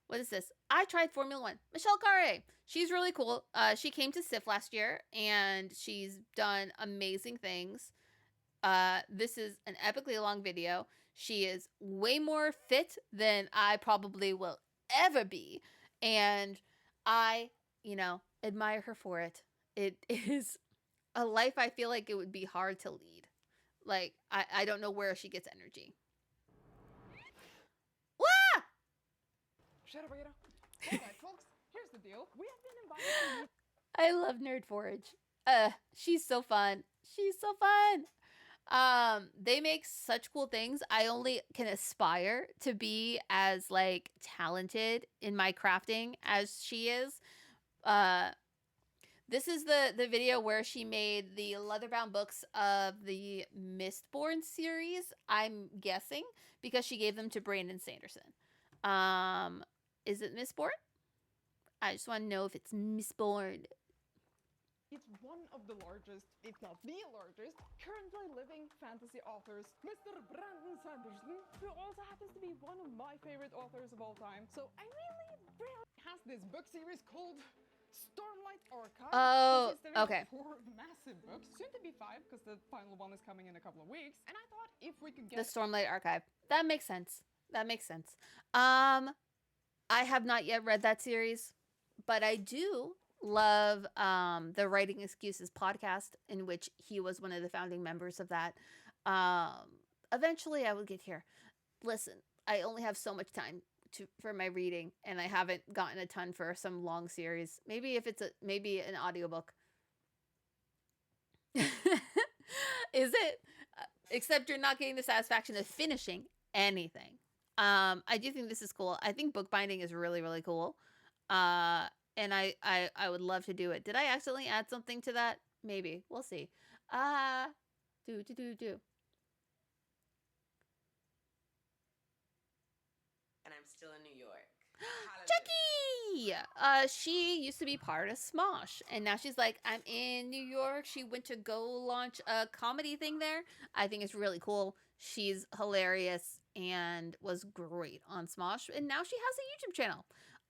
What is this? I tried Formula One. Michelle Carre. She's really cool. She came to SIF last year, and she's done amazing things. This is an epically long video. She is way more fit than I probably will ever be. And I, admire her for it. It is a life I feel like it would be hard to lead. Like, I don't know where she gets energy. Shut up, Aida. Alright, folks, here's the deal. We have been invited to meet. I love Nerd Forge. She's so fun. She's so fun. They make such cool things. I only can aspire to be as like talented in my crafting as she is. This is the video where she made the leatherbound books of the Mistborn series, I'm guessing, because she gave them to Brandon Sanderson. Is it Mistborn? I just want to know if it's Mistborn. It's one of the largest, if not the largest, currently living fantasy authors, Mr. Brandon Sanderson, who also happens to be one of my favorite authors of all time. So I really has this book series called Stormlight Archive. Oh, consisting of okay. 4 massive books, soon to be 5, because the final one is coming in a couple of weeks. And I thought if we could get The Stormlight Archive. That makes sense. That makes sense. I have not yet read that series, but I do love the Writing Excuses podcast, in which he was one of the founding members of that. Eventually I will get here. Listen, I only have so much time for my reading, and I haven't gotten a ton for some long series. Maybe if it's maybe an audiobook. Is it? Except you're not getting the satisfaction of finishing anything. I do think this is cool. I think bookbinding is really, really cool. And I would love to do it. Did I accidentally add something to that? Maybe. We'll see. Do. And I'm still in New York. Chucky! She used to be part of Smosh, and now she's like, I'm in New York. She went to go launch a comedy thing there. I think it's really cool. She's hilarious and was great on Smosh, and now she has a YouTube channel.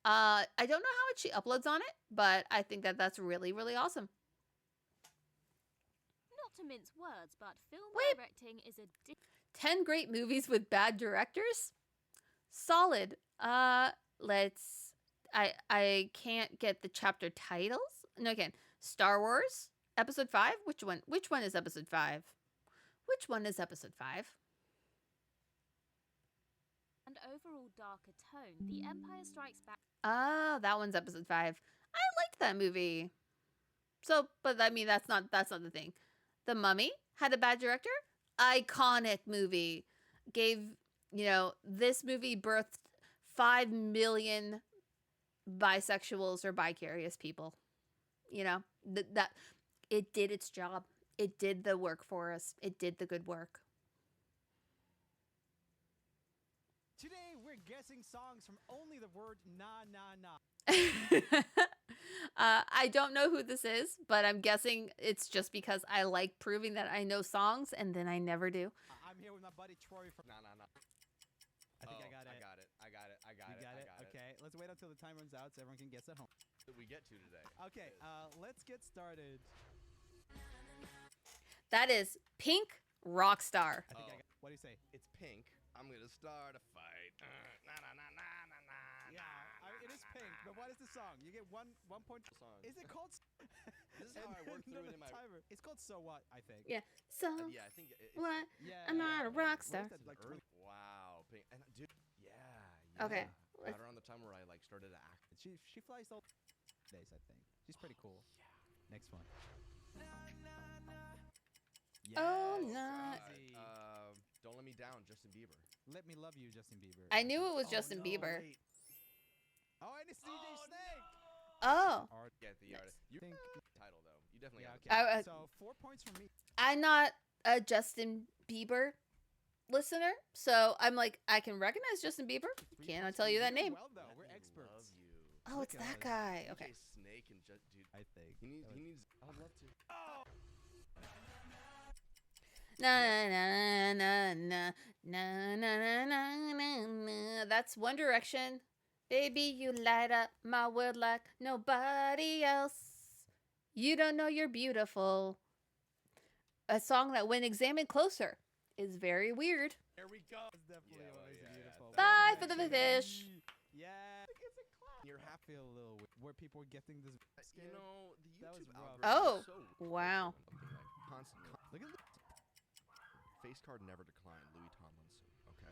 I don't know how much she uploads on it, but I think that that's really, really awesome. Not to mince words, but film directing is a 10 great movies with bad directors? Solid. Let's... I can't get the chapter titles. No, again. Star Wars, Episode 5? Which one? Which one is Episode 5? Which one is Episode 5? and overall darker tone. The Empire Strikes Back. Ah, that one's Episode 5. I liked that movie. So, but I mean, that's not the thing. The Mummy had a bad director. Iconic movie. Gave, this movie birthed 5 million bisexuals or bicurious people. That it did its job. It did the work for us. It did the good work. Today we're guessing songs from only the word na na na. I don't know who this is, but I'm guessing it's just because I like proving that I know songs, and then I never do. I'm here with my buddy Troy from Na na na. I think I got it. I got it. You got it? Okay, let's wait until the time runs out so everyone can guess at home. That we get to today. Okay, let's get started. That is Pink Rockstar. I think I got. What do you say? It's Pink. I'm gonna start a fight. Na na na na na na. Yeah, it is Pink. But what is the song? You get one point. Song. Is it called? This is how I work through it in my timer. It's called So What, I think. Yeah. So yeah, I think it's, what? Yeah, I'm not a rock star. Like wow, Pink. And dude, yeah. Okay. Right around the time where I started to act. She flies all days, I think. She's pretty cool. Yeah. Next one. Yes. Oh, no. Don't Let Me Down, Justin Bieber. Let Me Love You, Justin Bieber. I knew it was Justin Bieber. Wait. Oh, and it's DJ Snake. Oh. Get the artist. You think title though. You definitely got it. So 4 points from me. I'm not a Justin Bieber listener, so I'm like, I can recognize Justin Bieber. Cannot tell you that name. Well, though, we're experts. Oh, it's that guy. Okay. Snake and dude. I think he needs. I'd love to. Oh. Na na na na na na na na na. That's One Direction. Baby, you light up my world like nobody else. You don't know you're beautiful. A song that, when examined closer, is very weird. There we go. It's definitely always beautiful. Bye for the fish. Yeah. It's a class. You're happy a little weird. Where people are getting this. The YouTube algorithm. Oh, is so wow. Look at face card never declined. Louis Tomlinson. Okay.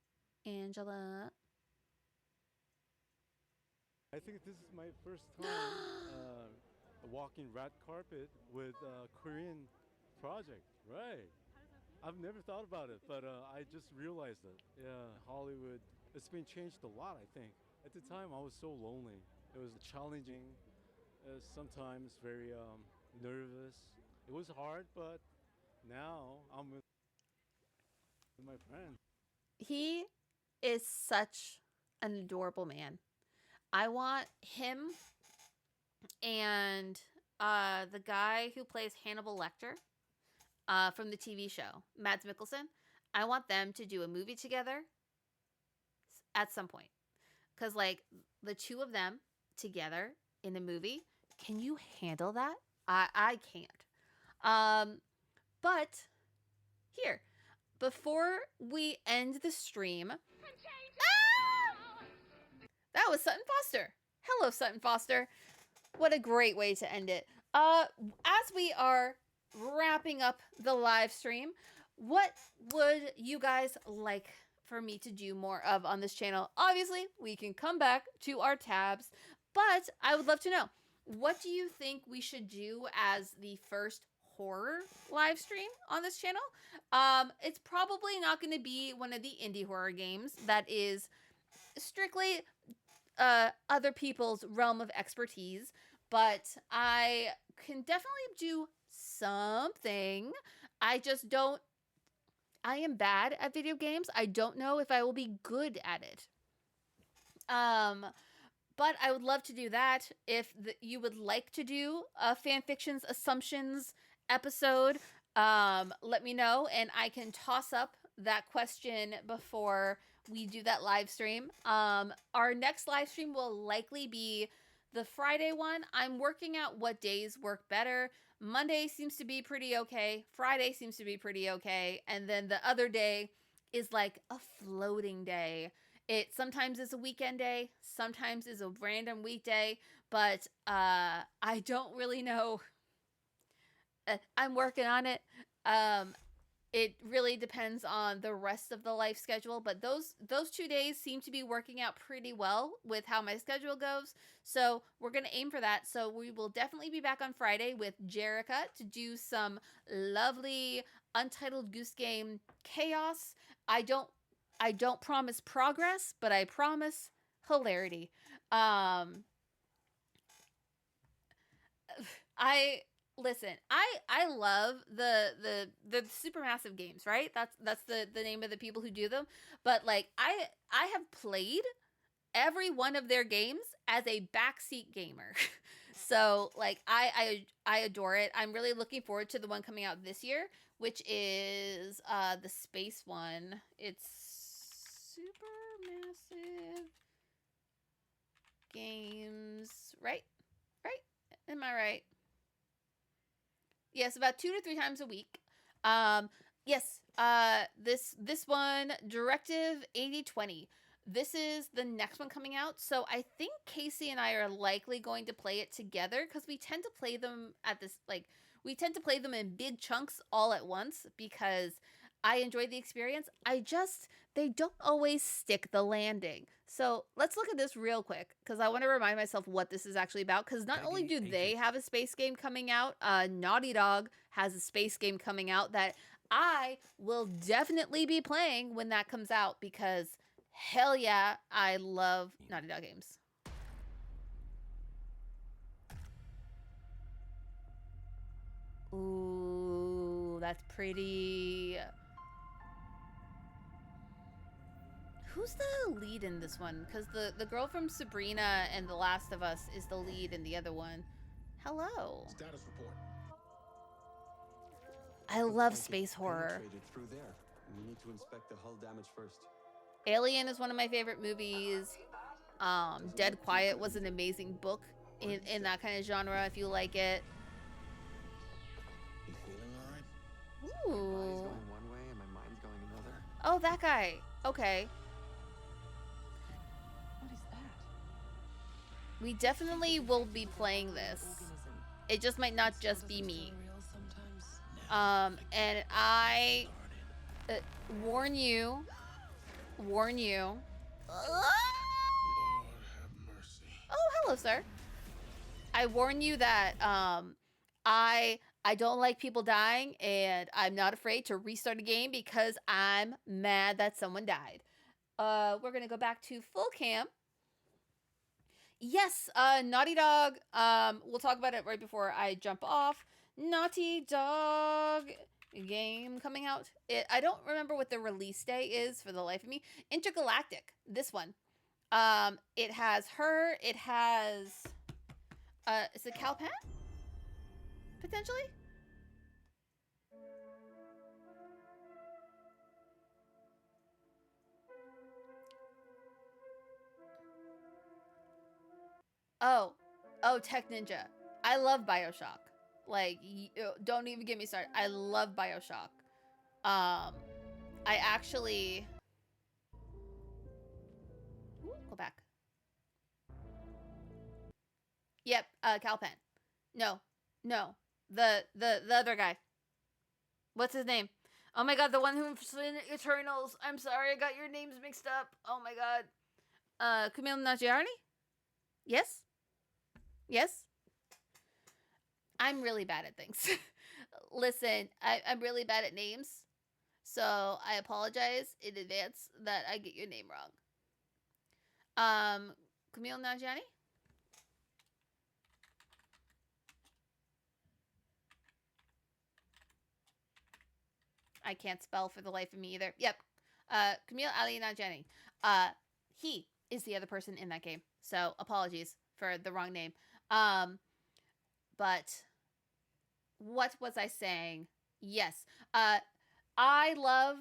Angela. I think this is my first time walking red carpet with a Korean project. Right. I've never thought about it, but I just realized it. Yeah, Hollywood, it's been changed a lot, I think. At the time, I was so lonely. It was challenging, sometimes very nervous. It was hard, but now I'm with my friends. He is such an adorable man. I want him and the guy who plays Hannibal Lecter from the TV show, Mads Mikkelsen. I want them to do a movie together at some point. Because, like, the two of them together in a movie, can you handle that? I can't. But here, before we end the stream, that was Sutton Foster. Hello, Sutton Foster. What a great way to end it. As we are wrapping up the live stream, what would you guys like for me to do more of on this channel? Obviously, we can come back to our tabs, but I would love to know, what do you think we should do as the first horror live stream on this channel? It's probably not going to be one of the indie horror games that is strictly other people's realm of expertise, but I can definitely do something. I am bad at video games. I don't know if I will be good at it. But I would love to do that. If you would like to do a fanfictions assumptions episode, let me know, and I can toss up that question before we do that live stream. Our next live stream will likely be the Friday one. I'm working out what days work better. Monday seems to be pretty okay. Friday seems to be pretty okay. And then the other day is like a floating day. It sometimes is a weekend day, sometimes is a random weekday, but I don't really know. I'm working on it. It really depends on the rest of the life schedule, but those 2 days seem to be working out pretty well with how my schedule goes. So we're going to aim for that. So we will definitely be back on Friday with Jerica to do some lovely Untitled Goose Game chaos. I don't promise progress, but I promise hilarity. Listen, I love the supermassive games, right? That's the name of the people who do them. But like I have played every one of their games as a backseat gamer. So like I adore it. I'm really looking forward to the one coming out this year, which is the space one. It's Supermassive Games, right? Right? Am I right? Yes, about 2 to 3 times a week. Yes, this one, Directive 8020. This is the next one coming out. So I think Casey and I are likely going to play it together because we tend to play them we tend to play them in big chunks all at once because I enjoy the experience. They don't always stick the landing. So let's look at this real quick because I want to remind myself what this is actually about. Because not only do they have a space game coming out, Naughty Dog has a space game coming out that I will definitely be playing when that comes out because hell yeah, I love Naughty Dog games. Ooh, that's pretty. Who's the lead in this one? Because the girl from Sabrina and The Last of Us is the lead in the other one. Hello. Status report. I love space horror. Through there. We need to inspect the hull damage first. Alien is one of my favorite movies. Dead Quiet was an amazing book in that kind of genre if you like it. You feeling all right? Ooh. My body's going one way and my mind's going another. Oh, that guy. Okay. What is that? We definitely will be playing this. It just might not just be me. And I warn you warn you. Lord have mercy. Oh, hello, sir. I warn you that I don't like people dying, and I'm not afraid to restart a game because I'm mad that someone died. We're gonna go back to full cam. Yes, Naughty Dog. We'll talk about it right before I jump off. Naughty Dog game coming out. I don't remember what the release day is for the life of me. Intergalactic. This one. It has her. It has. Is it Calpan? Potentially. Oh, Tech Ninja. I love BioShock. Like, don't even get me started. I love BioShock. I actually... Ooh, go back. Yep, Calpan. No. The other guy. What's his name? Oh my god, the one who's in Eternals. I'm sorry, I got your names mixed up. Oh my god. Kumail Nanjiani? Yes? Yes? I'm really bad at things. Listen, I'm really bad at names. So I apologize in advance that I get your name wrong. Kumail Nanjiani? I can't spell for the life of me either. Yep. Kumail Ali Nanjiani. He is the other person in that game. So apologies for the wrong name. But what was I saying? Yes. I love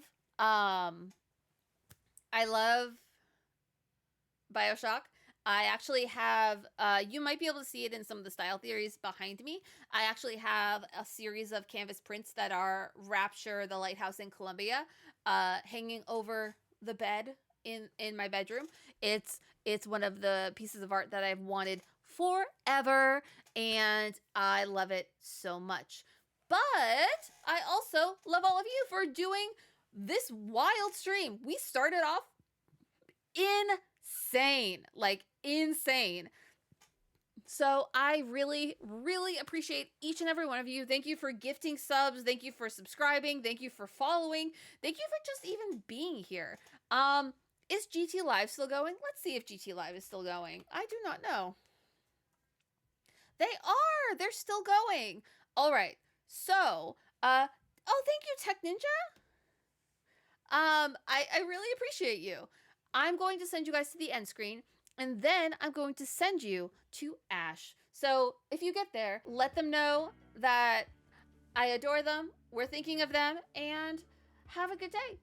BioShock. I actually have, you might be able to see it in some of the style theories behind me. I actually have a series of canvas prints that are Rapture, the Lighthouse in Colombia, hanging over the bed in my bedroom. It's one of the pieces of art that I've wanted forever, and I love it so much. But I also love all of you for doing this wild stream. We started off insane, like insane. So I really, really appreciate each and every one of you. Thank you for gifting subs. Thank you for subscribing. Thank you for following. Thank you for just even being here. Is GT Live still going? Let's see if GT Live is still going. I do not know. They are. They're still going. All right. So, oh, thank you, Tech Ninja. I really appreciate you. I'm going to send you guys to the end screen, and then I'm going to send you to Ash. So if you get there, let them know that I adore them, we're thinking of them, and have a good day.